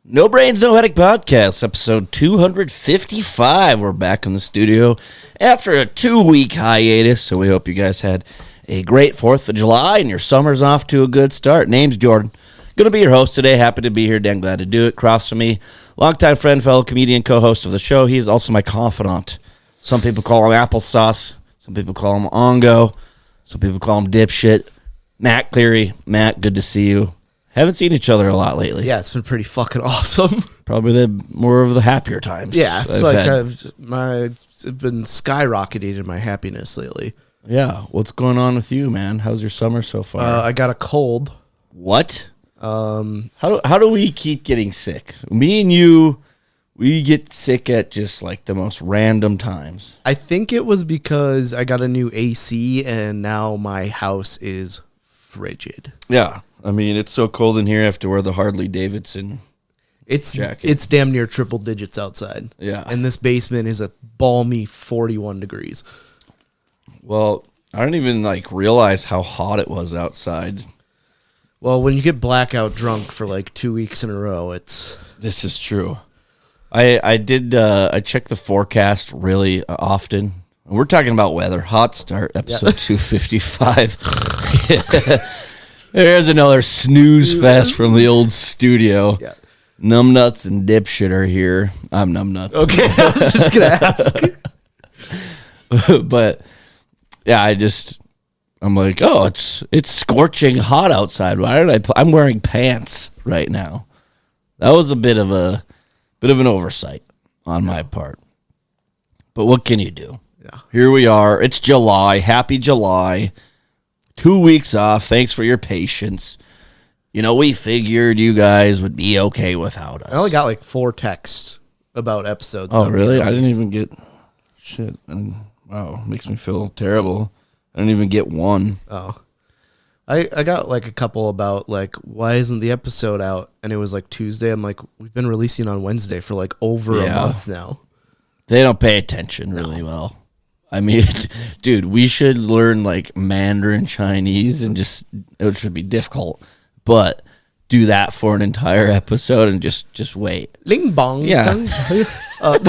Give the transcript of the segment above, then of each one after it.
No Brains, No Headache Podcast, episode 255. We're back in the studio after a 2-week hiatus, so we hope you guys had a great 4th of July and your summer's off to a good start. Name's Jordan. Going to be your host today. Happy to be here. Damn glad to do it. Across from me, longtime friend, fellow comedian, co-host of the show. He is also my confidant. Some people call him applesauce. Some people call him ongo. Some people call him dipshit. Matt Cleary. Matt, good to see you. Haven't seen each other a lot lately. Yeah, it's been pretty fucking awesome. Probably the more of the happier times. Yeah, it's I've been skyrocketing in my happiness lately. Yeah, what's going on with you, man? How's your summer so far? I got a cold. What? How do we keep getting sick? Me and you, we get sick at just like the most random times. I think it was because I got a new AC and now my house is frigid. Yeah. I mean, it's so cold in here I have to wear the Harley Davidson jacket. It's damn near triple digits outside. Yeah. And this basement is a balmy 41 degrees. Well, I didn't even realize how hot it was outside. Well, when you get blackout drunk for 2 weeks in a row, it's... This is true. I check the forecast really often. We're talking about weather. Hot start, episode 255. There's another snooze fest from the old studio. Yeah. Numbnuts and dipshit are here. I'm Numbnuts. Okay, I was just going to ask. But, yeah, I'm like, oh, it's scorching hot outside. Why did I'm wearing pants right now. That was a bit of an oversight on my part. But what can you do? Yeah. Here we are. It's July. Happy July. 2 weeks off. Thanks for your patience. We figured you guys would be okay without us. I only got 4 texts about episodes. Oh, really? I didn't even get shit. And wow, makes me feel terrible. I didn't even get one. Oh. I got a couple about why isn't the episode out? And it was Tuesday. I'm we've been releasing on Wednesday for over a month now. They don't pay attention really well. I mean, dude, we should learn Mandarin Chinese and it should be difficult, but do that for an entire episode and just wait. Ling bong. Yeah.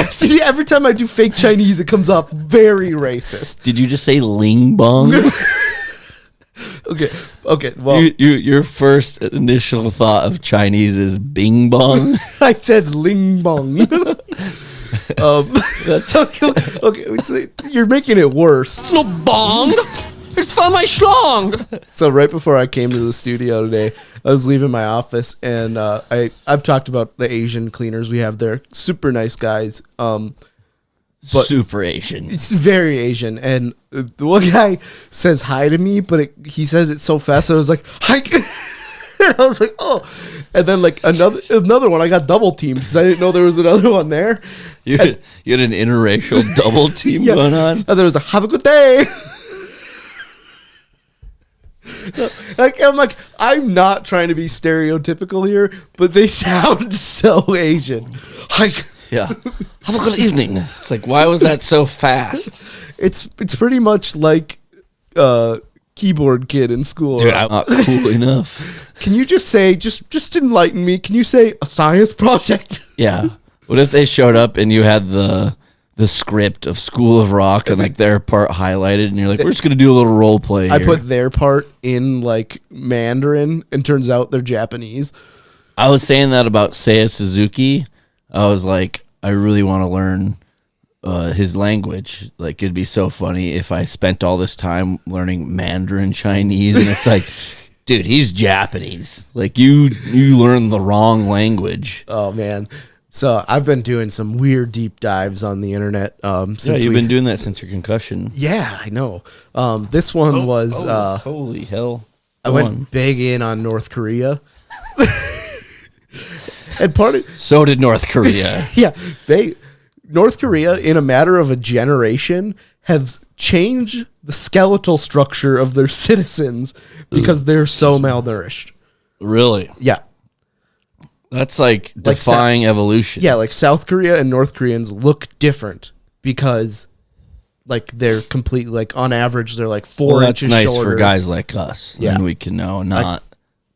See, every time I do fake Chinese, it comes off very racist. Did you just say ling bong? Okay. Well, your first initial thought of Chinese is bing bong. I said ling bong. That's okay. You're making it worse. It's no bong. It's for my schlong. So right before I came to the studio today, I was leaving my office, and I've talked about the Asian cleaners we have there. Super nice guys. But super Asian. It's very Asian, and the one guy says hi to me, but he says it so fast. I was like, hi. I was like, oh. And then another one, I got double teamed because I didn't know there was another one there. You had an interracial double team going on? And there was have a good day. I'm not trying to be stereotypical here, but they sound so Asian. Yeah. Have a good evening. It's why was that so fast? It's pretty much like keyboard kid in school. Dude, I'm not cool enough. Can you just say, just enlighten me, can you say a science project? Yeah. What if they showed up and you had the script of School of Rock and their part highlighted and you're we're just going to do a little role play here. I put their part in Mandarin and turns out they're Japanese. I was saying that about Seiya Suzuki. I was I really want to learn his language. It'd be so funny if I spent all this time learning Mandarin Chinese and it's dude, he's Japanese. You learn the wrong language. Oh man. So I've been doing some weird deep dives on the internet. Since you've been doing that since your concussion. Yeah, I know. This one was holy hell. I went big in on North Korea. And so did North Korea. Yeah, North Korea in a matter of a generation have changed the skeletal structure of their citizens because they're so malnourished. Really? Yeah. That's defying evolution. Yeah, South Korea and North Koreans look different because they're completely on average they're 4 inches shorter. That's nice for guys like us. Yeah. Then we can know not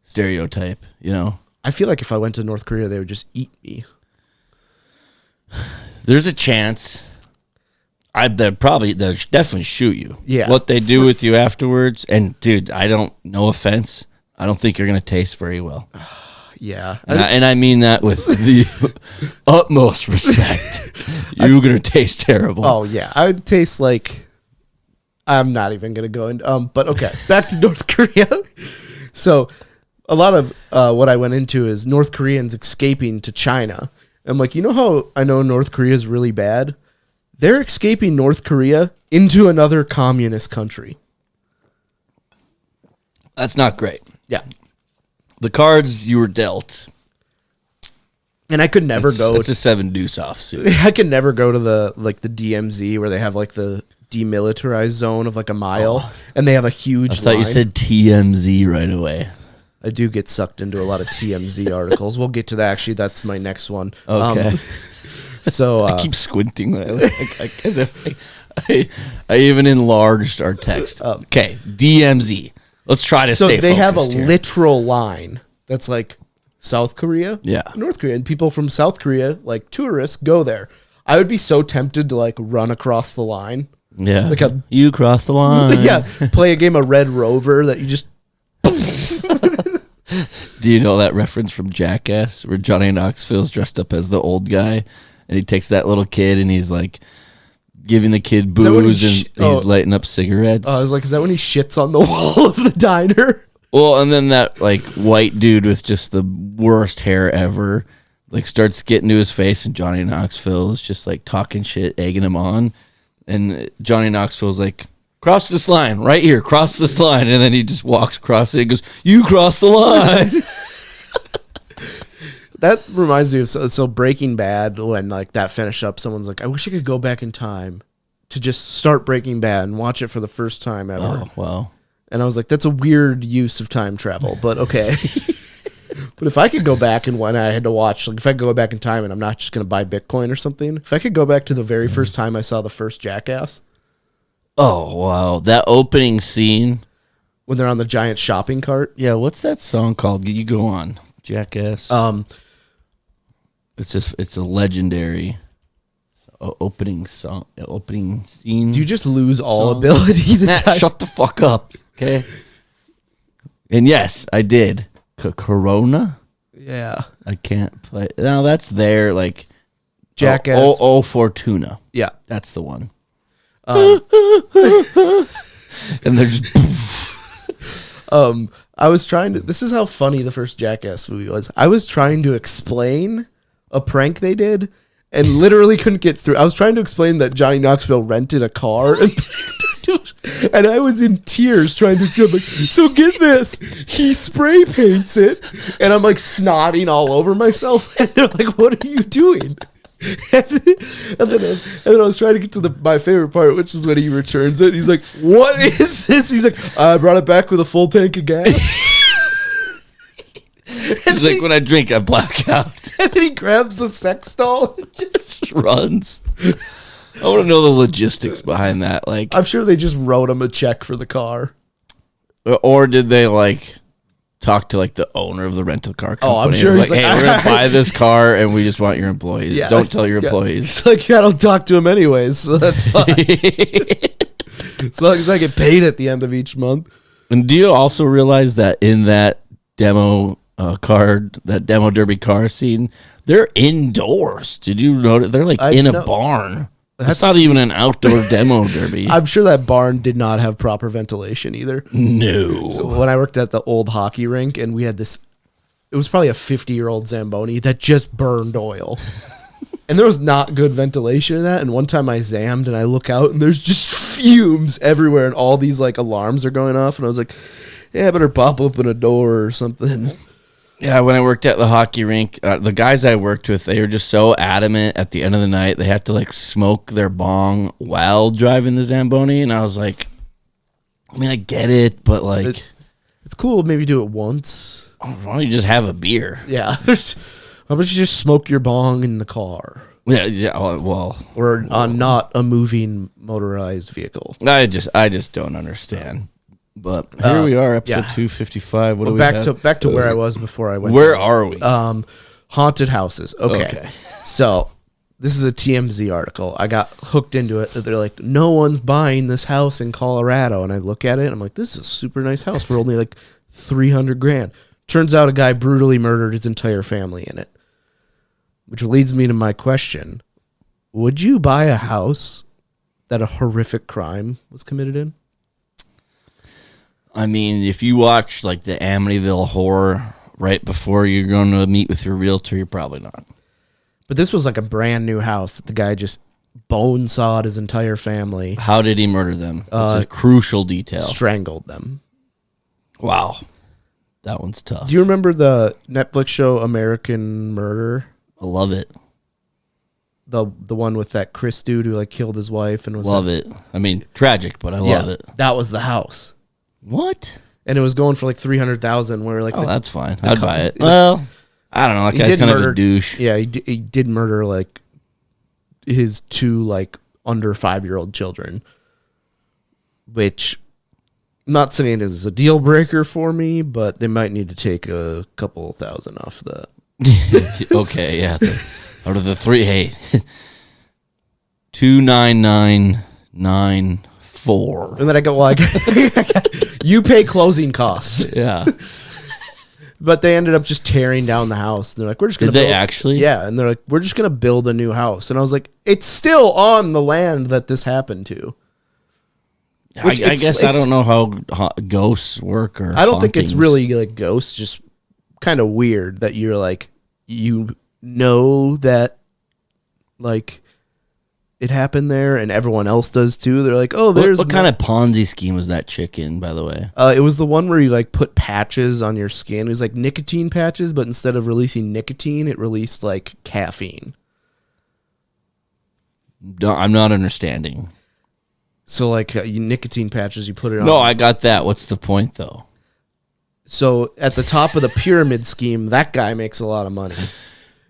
stereotype, I feel like if I went to North Korea, they would just eat me. There's a chance. They'll definitely shoot you. Yeah. What they do with you afterwards, and dude, no offense, I don't think you're gonna taste very well. Yeah. And I mean that with the utmost respect. You're gonna taste terrible. Oh yeah, I would taste like. I'm not even gonna go in. But okay, back to North Korea. So, a lot of what I went into is North Koreans escaping to China. I'm like, you know how I know North Korea is really bad? They're escaping North Korea into another communist country. That's not great. Yeah. The cards you were dealt. And I could never go. It's a 7 deuce off suit. I could never go to the DMZ where they have like the demilitarized zone of like a mile, and they have a huge. I thought you said TMZ right away. I do get sucked into a lot of TMZ articles. We'll get to that. Actually, that's my next one. Okay. So I keep squinting when I look. I even enlarged our text. Okay, DMZ. Let's try to stay So they have a focused here. literal line that's like South Korea, Yeah. North Korea, and people from South Korea, like tourists, go there. I would be so tempted to like run across the line. Yeah. Like you crossed the line. Yeah, play a game of Red Rover that you just. Do you know that reference from Jackass where Johnny Knoxville's dressed up as the old guy and he takes that little kid and he's like giving the kid that when he booze and he's lighting up cigarettes? I was like, is that when he shits on the wall of the diner? Well, and then that like white dude with just the worst hair ever like starts getting to his face and Johnny Knoxville is just like talking shit, egging him on. And Johnny Knoxville's like, cross this line right here, cross this line. And then he just walks across it and goes, you crossed the line. That reminds me of so Breaking Bad, when like that finished up, someone's like, I wish I could go back in time to just start Breaking Bad and watch it for the first time ever. Oh, well. And I was like, that's a weird use of time travel, but okay. But if I could go back and when I had to watch, like if I could go back in time and I'm not just going to buy Bitcoin or something, if I could go back to the very first time I saw the first Jackass. Oh, wow. That opening scene. When they're on the giant shopping cart. Yeah, what's that song called? You go on. Jackass. It's a legendary opening song, opening scene. Do you just lose all song? ability to Matt, type? shut the fuck up, okay? And yes, I did. Corona? Yeah. I can't play. No, that's there, like Jackass. Oh, Fortuna. Yeah. That's the one. And they're just I was trying to. This is how funny the first Jackass movie was. I was trying to explain a prank they did, and literally couldn't get through. I was trying to explain that Johnny Knoxville rented a car, and I was in tears trying to explain. Like, so get this, he spray paints it, and I'm like snotting all over myself, and they're like, "What are you doing?" And then I was trying to get to my favorite part, which is when he returns it. He's like, "What is this?" He's like, "I brought it back with a full tank of gas." He's like, when I drink, I black out. And then he grabs the sex doll and just Runs. I want to know the logistics behind that. Like, I'm sure they just wrote him a check for the car. or did they like talk to like the owner of the rental car company? Oh, I'm sure Like, he's like, hey, we're gonna buy this car and we just want your employees. Yeah, Don't tell your yeah. employees. He's like, yeah, I don't talk to him anyways, so that's fine. As long as I get paid at the end of each month. And do you also realize that in that demo that demo derby car scene, they're indoors? Did you notice? They're like in a barn. That's not even an outdoor demo derby. I'm sure that barn did not have proper ventilation either. No. So when I worked at the old hockey rink and we had this, it was probably a 50-year-old Zamboni that just burned oil. And there was not good ventilation in that. And one time I zammed and I look out and there's just fumes everywhere and all these like alarms are going off. And I was like, yeah, I better pop open a door or something. Yeah, when I worked at the hockey rink, the guys I worked with, they were just so adamant at the end of the night, they had to like smoke their bong while driving the Zamboni. And I was like, I mean, I get it, but like, It's cool. Maybe do it once. why don't you just have a beer? Yeah. How about you just smoke your bong in the car? Yeah, well, Or on not a moving motorized vehicle. I just don't understand. But here we are, episode yeah. 255. What do we back have? back to where I was before I went. Where down. are we? Haunted houses. Okay. So this is a TMZ article. I got hooked into it. They're like, no one's buying this house in Colorado. And I look at it and I'm like, this is a super nice house for only like $300,000. Turns out a guy brutally murdered his entire family in it. Which leads me to my question. Would you buy a house that a horrific crime was committed in? I mean, if you watch like the Amityville Horror right before you're going to meet with your realtor, you're probably not. But this was like a brand new house that the guy just bone sawed his entire family. How did he murder them? It's a crucial detail. Strangled them. Wow. That one's tough. Do you remember the Netflix show American Murder? I love it. The one with that Chris dude who like killed his wife and was Love it. I mean, tragic, but I love it. That was the house. What? And it was going for like $300,000 where like that's fine. I'd buy it. Well, I don't know. That guy's kind of a douche. Yeah, he did murder like his two like under 5-year-old children, which I'm not saying is a deal breaker for me, but they might need to take a couple thousand off that. Okay, yeah. Out of the three, hey, 29994. And then I go, well, you pay closing costs. Yeah. But they ended up just tearing down the house. And they're like, we're just going to Did they actually? Yeah. And they're like, we're just going to build a new house. And I was like, it's still on the land that this happened to. I guess I don't know how ghosts work or I don't think it's hauntings. really like ghosts, just kind of weird that you're like, you know that like it happened there and everyone else does too. They're like, oh, there's what kind of Ponzi scheme was that chick in, by the way? It was the one where you like put patches on your skin. It was like nicotine patches, but instead of releasing nicotine, it released like caffeine. No, I'm not understanding. So like nicotine patches, you put it on. No, I got that. What's the point though? So at the top of the pyramid scheme, that guy makes a lot of money.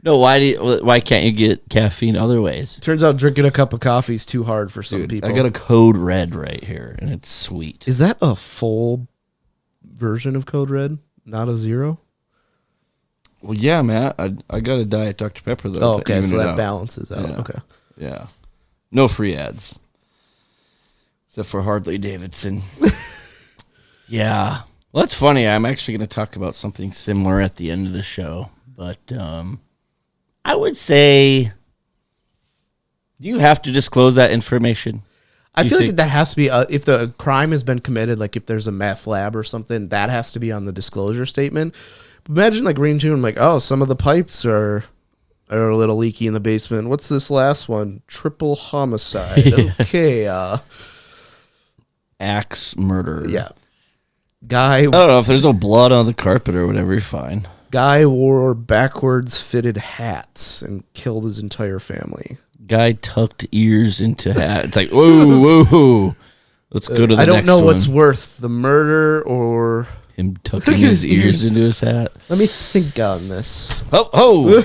No, why can't you get caffeine other ways? Turns out drinking a cup of coffee is too hard for some people. I got a code red right here, and it's sweet. Is that a full version of Code Red, not a zero? Well, yeah, Matt. I got a Diet Dr. Pepper, though. Oh, okay, so that balances out. Yeah. Okay. Yeah. No free ads. Except for Harley Davidson. Yeah. Well, that's funny. I'm actually going to talk about something similar at the end of the show. But I would say, do you have to disclose that information? I feel like that has to be, if the crime has been committed, like if there's a meth lab or something, that has to be on the disclosure statement. Imagine like reading to him like, oh, some of the pipes are a little leaky in the basement. What's this last one? Triple homicide. Okay. Axe murder. Yeah. Guy. I don't know if there's no blood on the carpet or whatever. You're fine. Guy wore backwards fitted hats and killed his entire family. Guy tucked ears into hat. It's like, whoa, whoa. Let's go to the next one. I don't know what's worth, the murder or him tucking his ears into his hat. Let me think on this. Oh.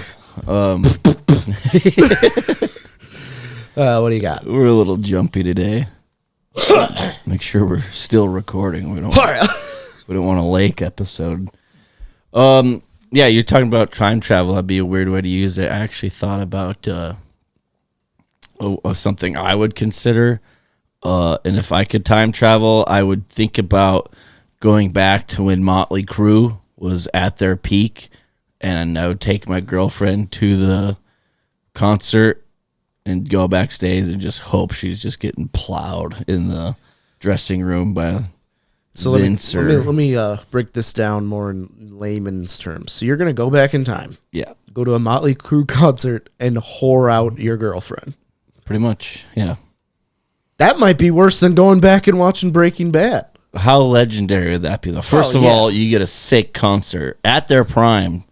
What do you got? We're a little jumpy today. Make sure we're still recording. We don't want a lake episode. Yeah, you're talking about time travel. That'd be a weird way to use it. I actually thought about something I would consider. And if I could time travel, I would think about going back to when Motley Crue was at their peak, and I would take my girlfriend to the concert and go backstage and just hope she's just getting plowed in the dressing room by Vince. Let me break this down more in layman's terms. So you're going to go back in time. Yeah. Go to a Motley Crue concert and whore out your girlfriend. Pretty much, yeah. That might be worse than going back and watching Breaking Bad. How legendary would that be, though? First of all, you get a sick concert at their prime.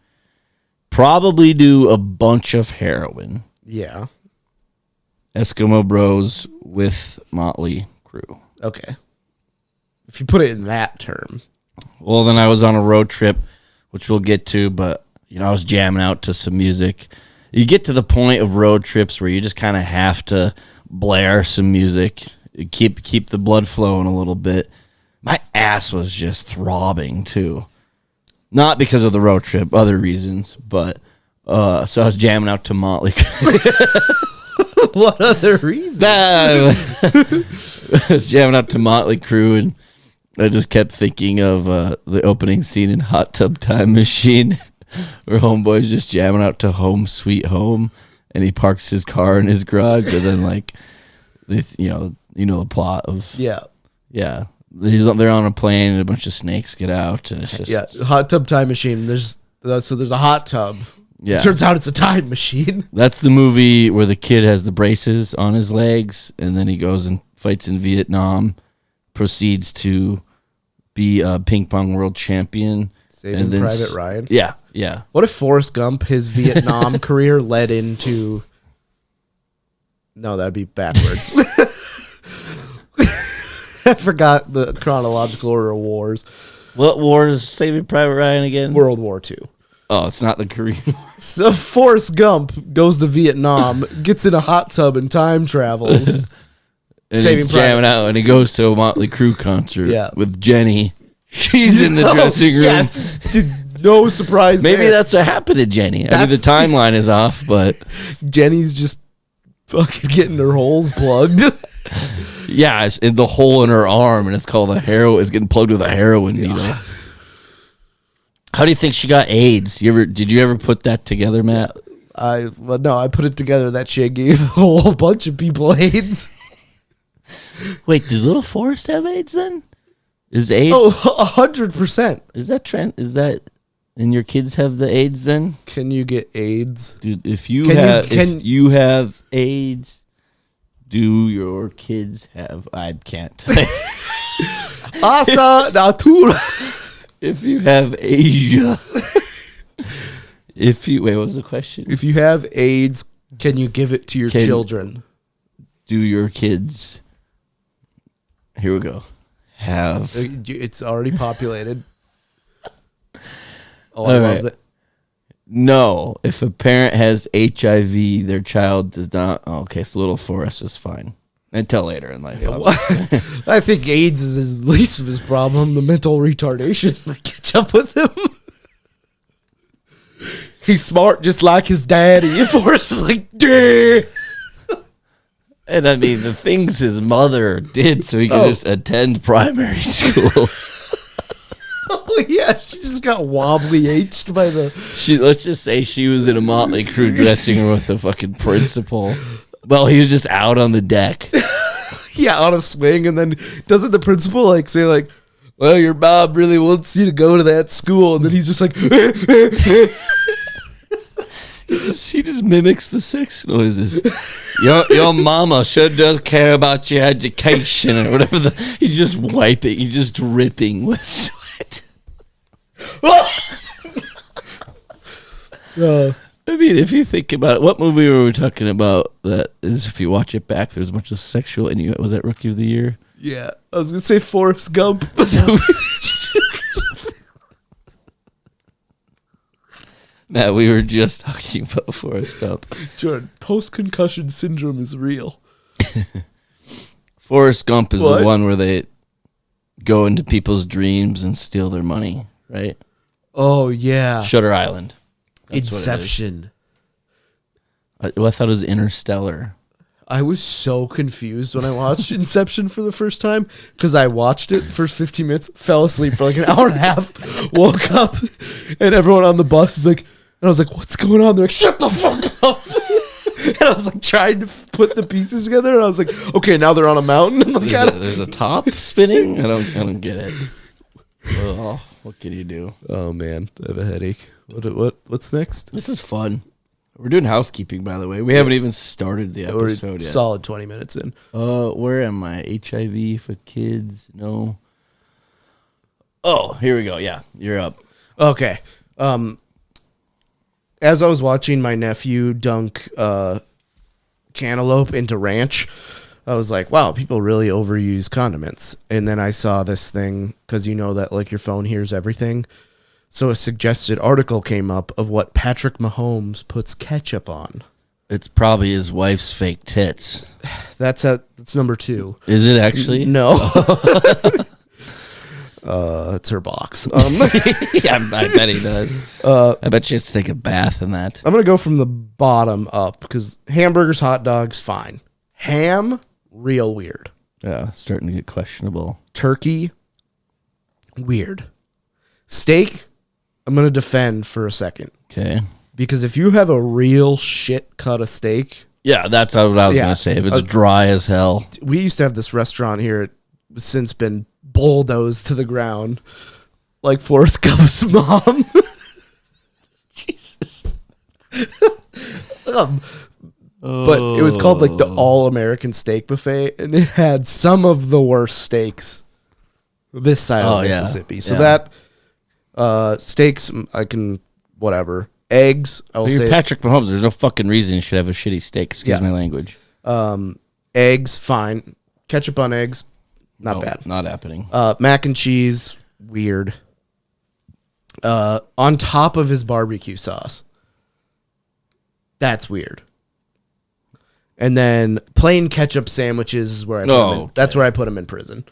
Probably do a bunch of heroin. Yeah. Eskimo Bros with Motley Crue. Okay. If you put it in that term. Well, then I was on a road trip, which we'll get to, but I was jamming out to some music. You get to the point of road trips where you just kind of have to blare some music, keep the blood flowing a little bit. My ass was just throbbing too. Not because of the road trip, other reasons, but so I was jamming out to Motley. What other reason? I was jamming out to Motley Crue, and I just kept thinking of the opening scene in Hot Tub Time Machine, where Homeboy's just jamming out to Home Sweet Home, and he parks his car in his garage, and then like, you know the plot of Yeah. They're on a plane, and a bunch of snakes get out, and it's just Hot Tub Time Machine. There's a hot tub. Yeah. It turns out it's a time machine. That's the movie where the kid has the braces on his legs, and then he goes and fights in Vietnam, proceeds to be a ping pong world champion. Saving Private Ryan. Yeah. What if Forrest Gump, his Vietnam career led into... No, that'd be backwards. I forgot the chronological order of wars. What war is Saving Private Ryan again? World War II. Oh, it's not the Korean War. So Forrest Gump goes to Vietnam, gets in a hot tub and time travels. And Saving he's jamming out, and he goes to a Motley Crue concert with Jenny. She's in the dressing room. Yes. No surprise. Maybe there. that's what happened to Jenny. I mean, the timeline is off, but Jenny's just fucking getting her holes plugged. yeah, it's in the hole in her arm, and it's called a heroin. It's getting plugged with a heroin needle. How do you think she got AIDS? Did you ever put that together, Matt? I put it together that she gave a whole bunch of people AIDS. Wait, did little Forrest have AIDS then? Is AIDS? Oh, 100%. Is that trend? Is that? And your kids have the AIDS then? Can you get AIDS? Dude, if you have AIDS, do your kids have? I can't. Asa natura. If you have Asia. Wait, what was the question? If you have AIDS, can you give it to your children? Do your kids? Here we go. Have it's already populated. Oh, I love it. No, if a parent has HIV, their child does not. Oh, okay, so little Forrest is fine until later in life. I think AIDS is his least of his problem. The mental retardation might catch up with him. He's smart, just like his daddy. Forrest is like, duh. And I mean, the things his mother did so he could just attend primary school. Oh, yeah, she just got wobbly H'd by the... Let's just say she was in a Motley Crue dressing room with the fucking principal. Well, he was just out on the deck. Yeah, on a swing, and then doesn't the principal, like, say, like, well, your mom really wants you to go to that school, and then he's just like... He just mimics the sex noises. Your mama sure does care about your education or whatever. He's just wiping. He's just dripping with sweat. I mean, if you think about it, what movie were we talking about that is, if you watch it back, there's a bunch of sexual innuendo. Was that Rookie of the Year? Yeah, I was going to say Forrest Gump. Matt, we were just talking about Forrest Gump. Jordan, post-concussion syndrome is real. Forrest Gump is the one where they go into people's dreams and steal their money, right? Oh, yeah. Shutter Island. That's Inception. I thought it was Interstellar. I was so confused when I watched Inception for the first time, because I watched it first 15 minutes, fell asleep for like an hour and a half, woke up, and everyone on the bus is like, and I was like, what's going on? They're like, shut the fuck up. And I was like trying to put the pieces together, and I was like, okay, now they're on a mountain. I'm like, there's a top spinning? I don't get it. Oh, what can you do? Oh man, I have a headache. What's next? This is fun. We're doing housekeeping, by the way. We haven't even started the episode yet. Solid 20 minutes in. Where am I? HIV for kids? No. Oh, here we go. Yeah, you're up. Okay. As I was watching my nephew dunk cantaloupe into ranch, I was like, wow, people really overuse condiments. And then I saw this thing, because you know that like your phone hears everything. So a suggested article came up of what Patrick Mahomes puts ketchup on. It's probably his wife's fake tits. That's number 2. Is it actually? No. It's her box. Yeah, I bet he does. I bet she has to take a bath in that. I'm going to go from the bottom up because hamburgers, hot dogs, fine. Ham, real weird. Yeah, starting to get questionable. Turkey, weird. Steak, I'm going to defend for a second. Okay. Because if you have a real shit cut of steak. Yeah, that's what I was going to say. If it's dry as hell. We used to have this restaurant here. It's since been bulldozed to the ground. Like Forrest Gump's mom. Jesus. But it was called like the All-American Steak Buffet. And it had some of the worst steaks this side of Mississippi. Yeah. So that steaks, I can, whatever. Eggs, I will But you're say. Patrick Mahomes. There's no fucking reason you should have a shitty steak. Excuse my language. Eggs, fine. Ketchup on eggs, not bad. Not happening. Mac and cheese, weird. On top of his barbecue sauce. That's weird. And then plain ketchup sandwiches is where I put him in. Okay. That's where I put him in prison.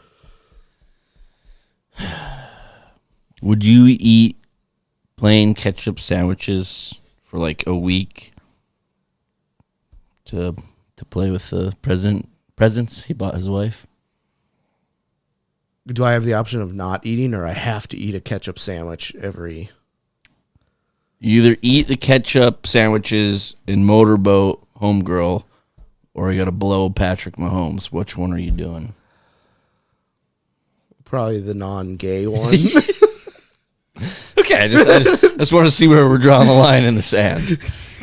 Would you eat plain ketchup sandwiches for like a week to play with the presents he bought his wife? Do I have the option of not eating, or I have to eat a ketchup sandwich every... You either eat the ketchup sandwiches in Motorboat Homegirl, or you got to blow Patrick Mahomes. Which one are you doing? Probably the non-gay one. Okay, I just want to see where we're drawing the line in the sand.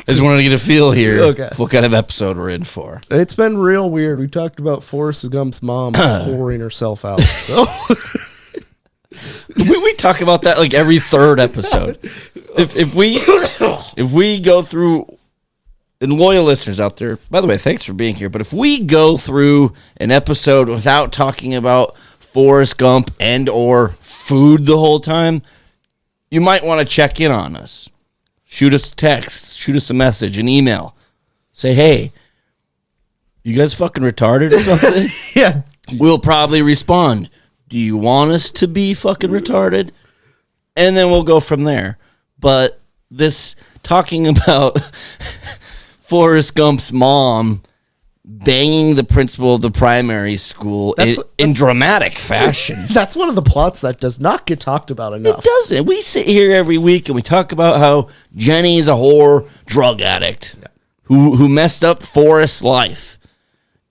I just wanted to get a feel here. Okay. What kind of episode we're in for? It's been real weird. We talked about Forrest Gump's mom pouring herself out. So we talk about that like every third episode. If we go through, and loyal listeners out there, by the way, thanks for being here. But if we go through an episode without talking about Forrest Gump and or food the whole time, you might want to check in on us. Shoot us a text, shoot us a message, an email. Say, hey, you guys fucking retarded or something? yeah, We'll probably respond, do you want us to be fucking retarded? And then we'll go from there. But this talking about Forrest Gump's mom banging the principal of the primary school in dramatic fashion. that's one of the plots that does not get talked about enough. It doesn't. We sit here every week and we talk about how Jenny is a whore drug addict who messed up Forrest's life.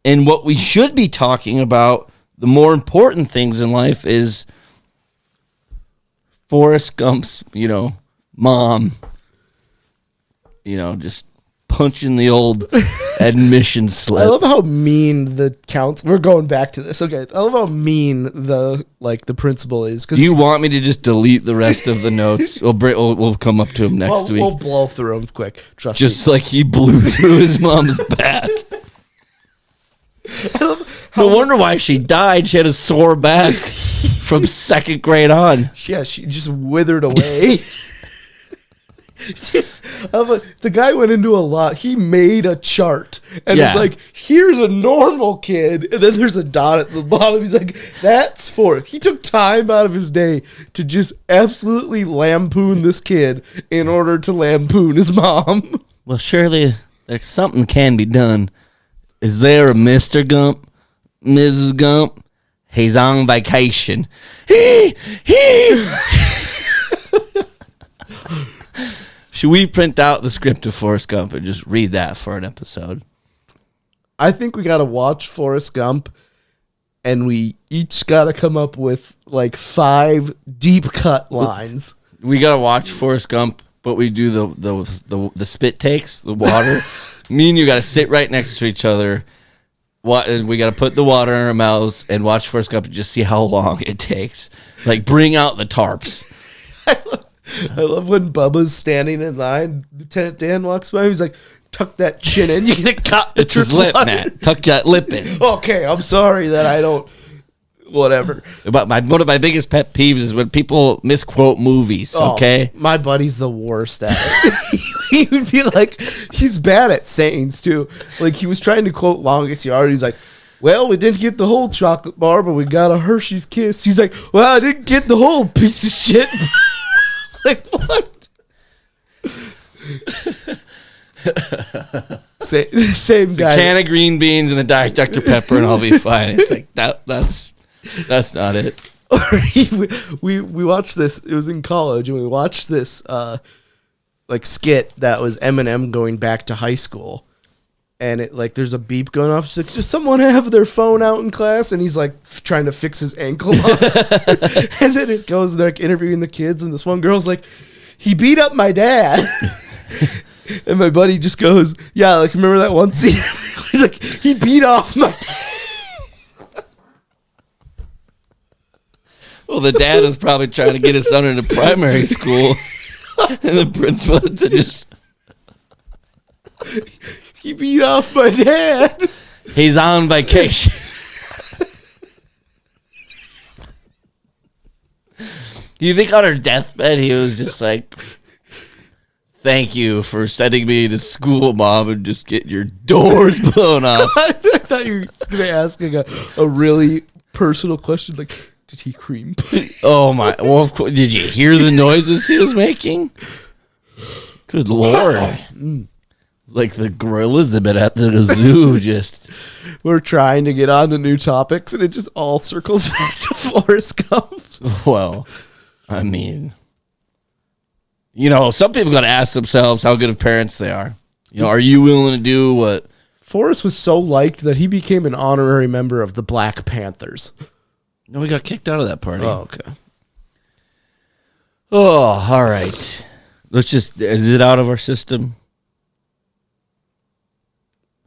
And what we should be talking about, the more important things in life, is Forrest Gump's, mom, just punching the old admission slip. I love how mean the counsel. We're going back to this. Okay, I love how mean the principal is. Do you want me to just delete the rest of the notes? We'll come up to him next week. We'll blow through them quick. Trust Just me. like he blew through his mom's back. No wonder why she died. She had a sore back from second grade on. Yeah, she just withered away. The guy went into a lot. He made a chart and it's like, here's a normal kid, and then there's a dot at the bottom. He's like, that's for. He took time out of his day to just absolutely lampoon this kid in order to lampoon his mom. Well, surely something can be done. Is there a Mr. Gump, Mrs. Gump? He's on vacation. Should we print out the script of Forrest Gump and just read that for an episode? I think we got to watch Forrest Gump, and we each got to come up with like 5 deep cut lines. We got to watch Forrest Gump, but we do the spit takes, the water. Me and you got to sit right next to each other. And we got to put the water in our mouths and watch Forrest Gump and just see how long it takes. Like, bring out the tarps. I love when Bubba's standing in line. Lieutenant Dan walks by. He's like, tuck that chin in. You're going to cut It's his lip, man. Tuck that lip in. Okay, I'm sorry that I don't. Whatever. But one of my biggest pet peeves is when people misquote movies, okay? Oh, my buddy's the worst at it. He would be like, he's bad at sayings, too. Like, he was trying to quote Longest Yard. He's like, well, we didn't get the whole chocolate bar, but we got a Hershey's Kiss. He's like, well, I didn't get the whole piece of shit. It's like, what? Same guy. Can of green beans and a Diet Dr. Pepper, and I'll be fine. It's like that's not it. we watched this. It was in college, and we watched this like skit that was Eminem going back to high school. And it like there's a beep going off. It's like, does someone have their phone out in class? And he's like trying to fix his ankle up. And then it goes and they're like interviewing the kids, and this one girl's like, he beat up my dad. And my buddy just goes, yeah, like remember that one scene? He's like, he beat off my dad. Well, the dad was probably trying to get his son into primary school. And the principal just He beat off my dad. He's on vacation. Do you think on her deathbed he was just like, thank you for sending me to school, Mom, and just get your doors blown off? I thought you were going to ask a really personal question, like, did he cream? Oh, my. Well, of course. Did you hear the noises he was making? Good Lord. Like the Elizabeth at the zoo, just. We're trying to get on to new topics, and it just all circles back to Forrest Gump. Well, I mean, you know, some people got to ask themselves how good of parents they are. You know, are you willing to do what? Forrest was so liked that he became an honorary member of the Black Panthers. No, he got kicked out of that party. Oh, okay. Oh, all right. Let's just, is it out of our system?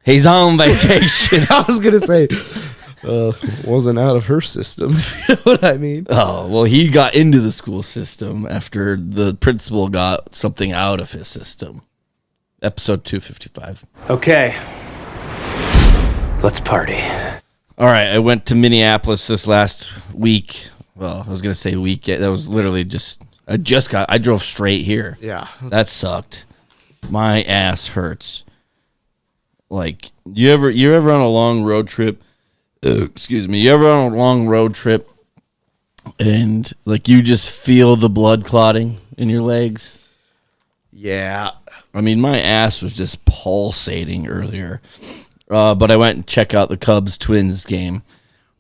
He's on vacation. I was going to say, wasn't out of her system, if you know what I mean. Oh, well, he got into the school system after the principal got something out of his system. Episode 255. Okay. Let's party. All right, I went to Minneapolis this last week. Well, I was going to say week. That was literally just, I drove straight here. Yeah. That sucked. My ass hurts. Like, you ever on a long road trip? Excuse me. You ever on a long road trip and like you just feel the blood clotting in your legs? Yeah. I mean, my ass was just pulsating earlier. But I went and checked out the Cubs-Twins game.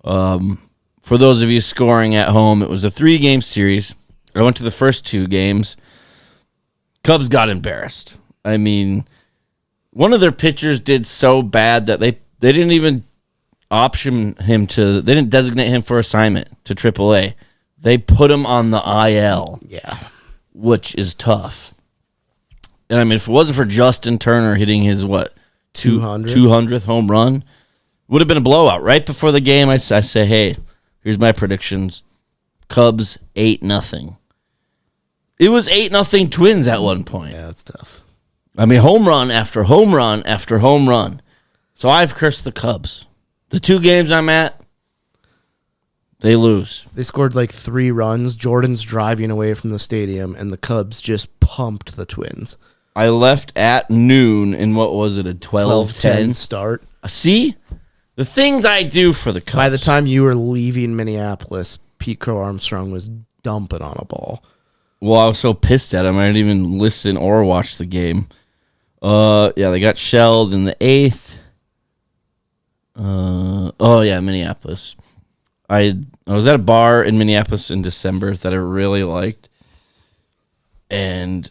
For those of you scoring at home, it was a 3-game series. I went to the first 2 games. Cubs got embarrassed. I mean, one of their pitchers did so bad that they didn't even they didn't designate him for assignment to AAA. They put him on the IL. Yeah. Which is tough. And I mean, if it wasn't for Justin Turner hitting his 200th home run, would have been a blowout. Right before the game, I say, hey, here's my predictions. Cubs 8-0. It was 8-0 Twins at one point. Yeah, that's tough. I mean, home run after home run after home run. So I've cursed the Cubs. The 2 games I'm at, they lose. They scored like 3 runs. Jordan's driving away from the stadium, and the Cubs just pumped the Twins. I left at noon in what was it, a 12-10 start. See? The things I do for the Cubs. By the time you were leaving Minneapolis, Pete Crow Armstrong was dumping on a ball. Well, I was so pissed at him, I didn't even listen or watch the game. Yeah, they got shelled in the 8th. Minneapolis. I was at a bar in Minneapolis in December that I really liked. And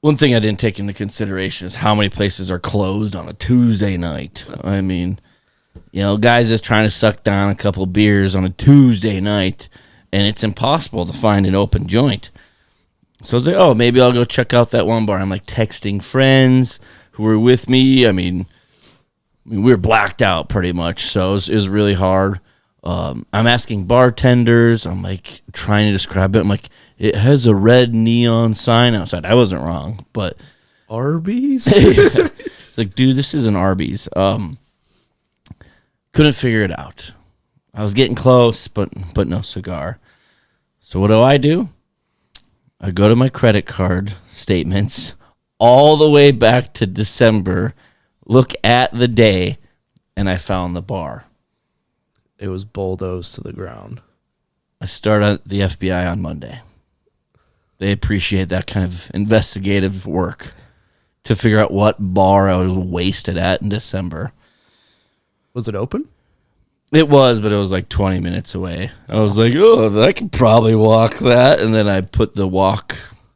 one thing I didn't take into consideration is how many places are closed on a Tuesday night. I mean, you know, guys just trying to suck down a couple beers on a Tuesday night, and it's impossible to find an open joint. So I was like, oh, maybe I'll go check out that one bar. I'm like texting friends who were with me. I mean, we were blacked out pretty much, so it was really hard. I'm asking bartenders. I'm like trying to describe it. I'm like, it has a red neon sign outside. I wasn't wrong, but Arby's? It's like, dude, this isn't Arby's. Couldn't figure it out. I was getting close, but no cigar. So what do? I go to my credit card statements all the way back to December, look at the day, and I found the bar. It was bulldozed to the ground. I started the FBI on Monday. They appreciate that kind of investigative work to figure out what bar I was wasted at in December. Was it open? It was, but it was like 20 minutes away. I was like, oh, I could probably walk that. And then I put the walk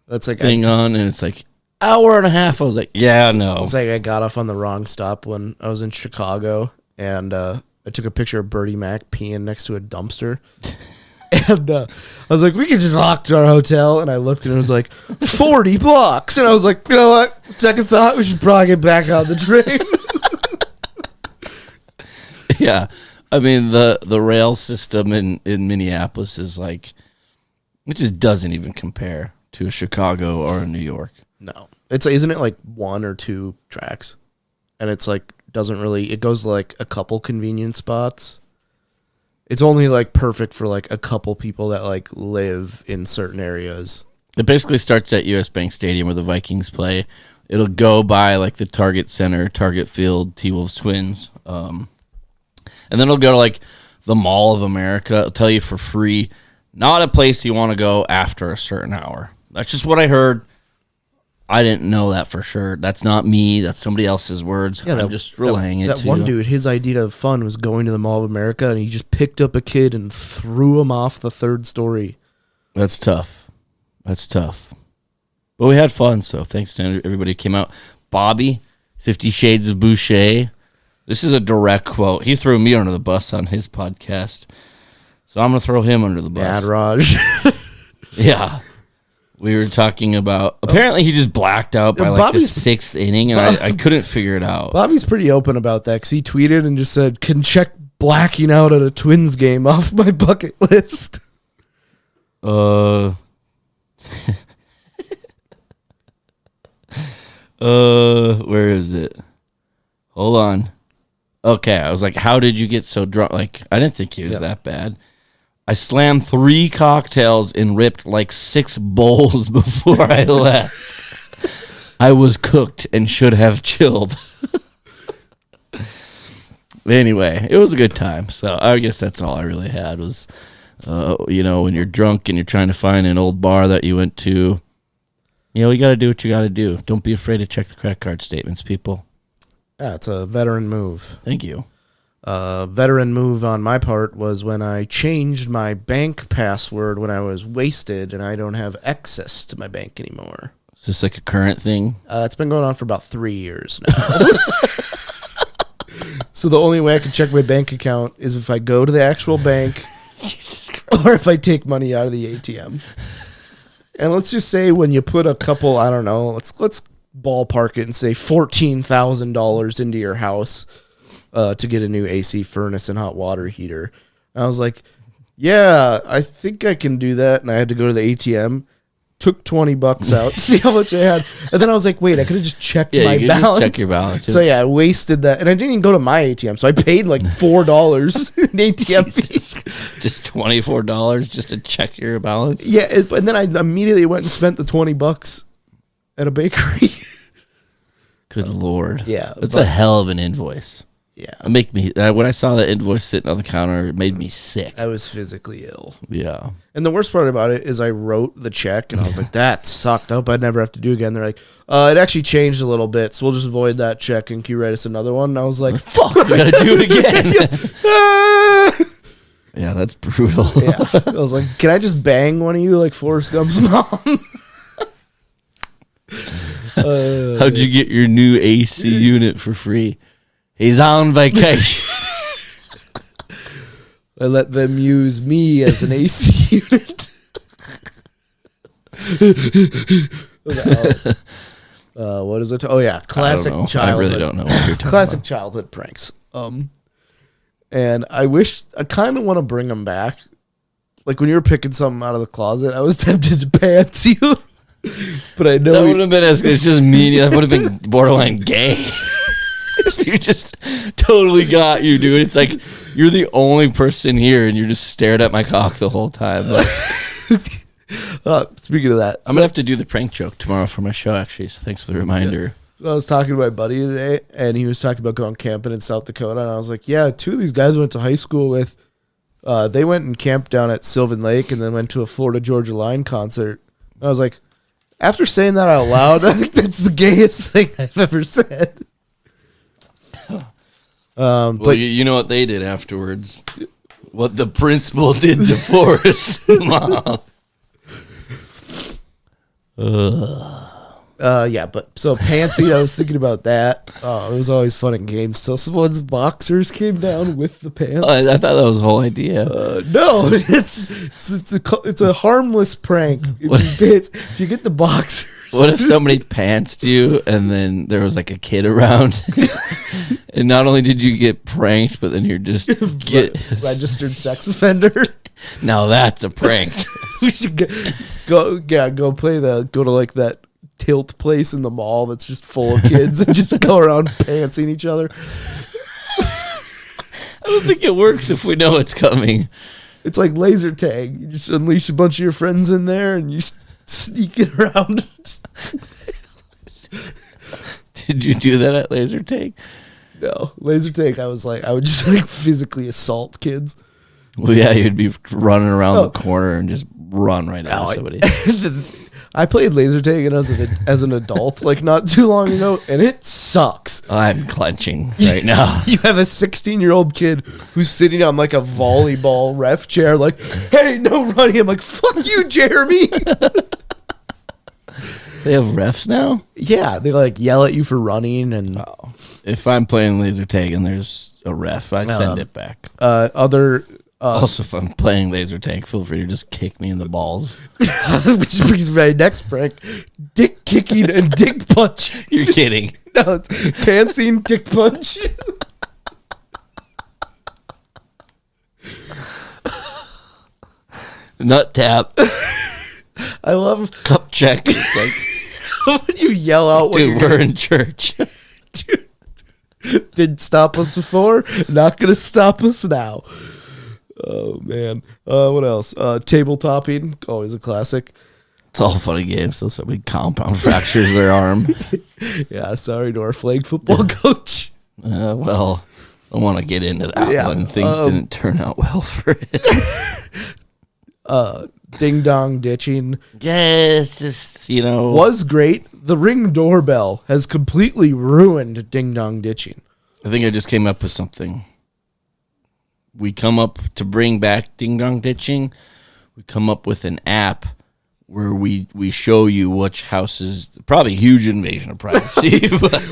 thing on, and it's like hour and a half. I was like, yeah, no. It's like I got off on the wrong stop when I was in Chicago, and I took a picture of Bertie Mac peeing next to a dumpster. And I was like, we could just walk to our hotel. And I looked, and it was like 40 blocks. And I was like, you know what? Second thought, we should probably get back on the train. Yeah. I mean, the rail system in Minneapolis is like, it just doesn't even compare to a Chicago or a New York. No. Isn't it like 1 or 2 tracks? And it's like, it goes to like a couple convenient spots. It's only like perfect for like a couple people that like live in certain areas. It basically starts at US Bank Stadium where the Vikings play. It'll go by like the Target Center, Target Field, T-Wolves Twins. And then it'll go to like the Mall of America. It'll tell you for free, not a place you want to go after a certain hour. That's just what I heard. I didn't know that for sure. That's not me. That's somebody else's words. Yeah, I'm just relaying it. That one dude, his idea of fun was going to the Mall of America, and he just picked up a kid and threw him off the 3rd story. That's tough. But we had fun, so thanks to everybody who came out. Bobby, 50 Shades of Boucher. This is a direct quote. He threw me under the bus on his podcast, so I'm going to throw him under the bus. Bad Raj. Yeah. We were talking about, apparently he just blacked out by like the 6th inning, and I couldn't figure it out. Bobby's pretty open about that, because he tweeted and just said, can check blacking out at a Twins game off my bucket list. Where is it? Hold on. Okay, I was like, how did you get so drunk? Like, I didn't think he was that bad. I slammed 3 cocktails and ripped like 6 bowls before I left. I was cooked and should have chilled. Anyway, it was a good time. So I guess that's all I really had was, when you're drunk and you're trying to find an old bar that you went to, you got to do what you got to do. Don't be afraid to check the credit card statements, people. Yeah, it's a veteran move. Thank you. Veteran move on my part was when I changed my bank password when I was wasted and I don't have access to my bank anymore. Is this like a current thing? It's been going on for about 3 years now. So the only way I can check my bank account is if I go to the actual bank or if I take money out of the ATM. And let's just say when you put a couple, I don't know, let's ballpark it and say $14,000 into your house to get a new AC furnace and hot water heater. And I was like, yeah, I think I can do that. And I had to go to the ATM, took $20 out, see how much I had. And then I was like, wait, I could have just checked my balance. Just check your balance. So yeah, I wasted that. And I didn't even go to my ATM. So I paid like $4 in ATM fees. Just $24 just to check your balance? Yeah. And then I immediately went and spent the $20 at a bakery. Good Lord. Yeah. It's a hell of an invoice. Yeah. It make me when I saw that invoice sitting on the counter, it made me sick. I was physically ill. Yeah. And the worst part about it is I wrote the check and I was like, that sucked. I hope I'd never have to do it again. They're like, it actually changed a little bit, so we'll just void that check and can you write us another one? And I was like, fuck, we gotta do it again. Yeah, that's brutal. Yeah. I was like, can I just bang one of you like Forrest Gump's mom? How'd you get your new AC unit for free? He's on vacation. I let them use me as an AC unit. What is it? Oh yeah, classic childhood. I really don't know what you're talking classic about. childhood pranks. And I kind of want to bring them back. Like when you were picking something out of the closet, I was tempted to pants you, but I know that would have been it's just mean. That would have been borderline gay. You just totally got you, dude. It's like you're the only person here, and you're just stared at my cock the whole time. Like, speaking of that, I'm gonna have to do the prank joke tomorrow for my show, actually. So thanks for the reminder. So I was talking to my buddy today, and he was talking about going camping in South Dakota, and I was like, yeah, two of these guys I went to high school with. They went and camped down at Sylvan Lake and then went to a Florida Georgia Line concert. And I was like, after saying that out loud, I think that's the gayest thing I've ever said. But you know what they did afterwards? What the principal did to Forrest. Mom. Yeah, but so Pansy, I was thinking about that. It was always fun in games. So someone's boxers came down with the pants. I thought that was the whole idea. No, it's a harmless prank. If you get the boxers. What if somebody pantsed you and then there was like a kid around? And not only did you get pranked, but then you're just registered sex offender. Now that's a prank. We should go to like that tilt place in the mall that's just full of kids and just go around pantsing each other. I don't think it works if we know it's coming. It's like laser tag. You just unleash a bunch of your friends in there and you sneak it around. Did you do that at laser tag? No, laser tag. I would just like physically assault kids. Well, yeah, you'd be running around the corner and just run right into somebody. I played laser tag as an adult, like not too long ago, and it sucks. I'm clenching right now. You have a 16-year-old kid who's sitting on like a volleyball ref chair, like, "Hey, no running." I'm like, "Fuck you, Jeremy." They have refs now? Yeah, they like yell at you for running, and if I'm playing laser tag and there's a ref, I send it back. Also, if I'm playing laser tag, feel free to just kick me in the balls. which brings me to my next prank: dick kicking and dick punch. You're kidding. No, it's pantsing, dick punch. Nut tap. I love Cup check. It's like, when you yell out, dude, we're in church. Dude, didn't stop us before, not gonna stop us now. Oh man, what else? Table topping, always a classic. It's all funny games. So somebody compound fractures their arm. Yeah, sorry to our flag football coach. Well, I want to get into that one. Things didn't turn out well for it. Ding dong ditching. Yeah, it's just, was great. The Ring doorbell has completely ruined ding dong ditching. I think I just came up with something. We come up to bring back ding dong ditching. We come up with an app where we show you which houses, probably a huge invasion of privacy.